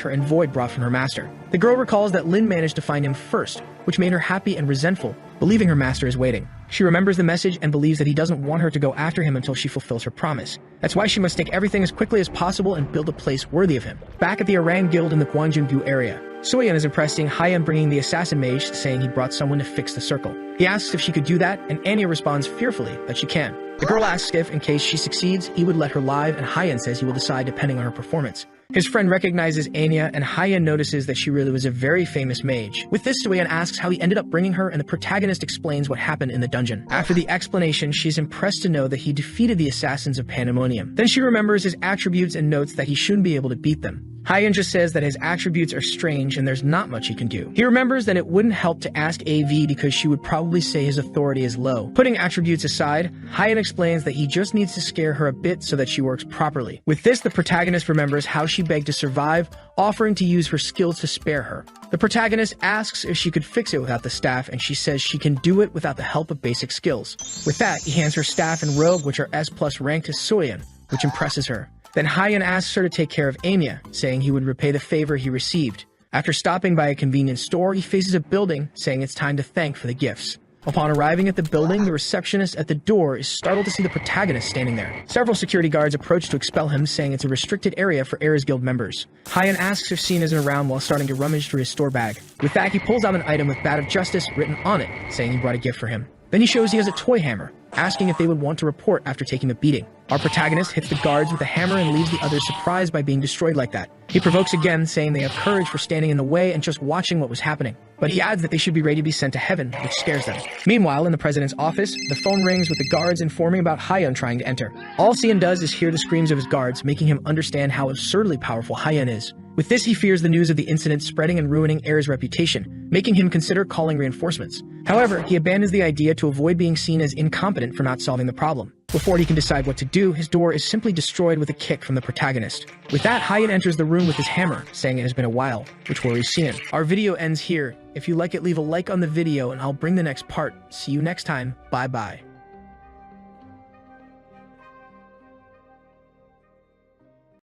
her envoy brought from her master. The girl recalls that Lin managed to find him first, which made her happy and resentful, believing her master is waiting. She remembers the message and believes that he doesn't want her to go after him until she fulfills her promise. That's why she must take everything as quickly as possible and build a place worthy of him. Back at the Orang Guild in the Gwangjin-gu area, Soyeon is impressed seeing Hyun bringing the assassin mage, saying he brought someone to fix the circle. He asks if she could do that, and Anya responds fearfully that she can. The girl asks if, in case she succeeds, he would let her live, and Hyun says he will decide depending on her performance. His friend recognizes Anya, and Hyun notices that she really was a very famous mage. With this, Soyeon asks how he ended up bringing her, and the protagonist explains what happened in the dungeon. After the explanation, she's impressed to know that he defeated the assassins of Pandemonium. Then she remembers his attributes and notes that he shouldn't be able to beat them. Hyun just says that his attributes are strange and there's not much he can do. He remembers that it wouldn't help to ask AV because she would probably say his authority is low. Putting attributes aside, Hyun explains that he just needs to scare her a bit so that she works properly. With this, the protagonist remembers how she begged to survive, offering to use her skills to spare her. The protagonist asks if she could fix it without the staff, and she says she can do it without the help of basic skills. With that, he hands her staff and robe, which are S+ ranked, to Soyeon, which impresses her. Then Hyun asks her to take care of Anya, saying he would repay the favor he received. After stopping by a convenience store, he faces a building, saying it's time to thank for the gifts. Upon arriving at the building, the receptionist at the door is startled to see the protagonist standing there. Several security guards approach to expel him, saying it's a restricted area for Ares Guild members. Hyun asks if Seen isn't around while starting to rummage through his store bag. With that, he pulls out an item with Bat of Justice written on it, saying he brought a gift for him. Then he shows he has a toy hammer, asking if they would want to report after taking a beating. Our protagonist hits the guards with a hammer and leaves the others surprised by being destroyed like that. He provokes again, saying they have courage for standing in the way and just watching what was happening. But he adds that they should be ready to be sent to heaven, which scares them. Meanwhile, in the president's office, the phone rings with the guards informing about Hyun trying to enter. All Sien does is hear the screams of his guards, making him understand how absurdly powerful Hyun is. With this, he fears the news of the incident spreading and ruining Air's reputation, making him consider calling reinforcements. However, he abandons the idea to avoid being seen as incompetent for not solving the problem. Before he can decide what to do, his door is simply destroyed with a kick from the protagonist. With that, Hyun enters the room with his hammer, saying it has been a while, which worries Sien. Our video ends here. If you like it, leave a like on the video and I'll bring the next part. See you next time. Bye bye.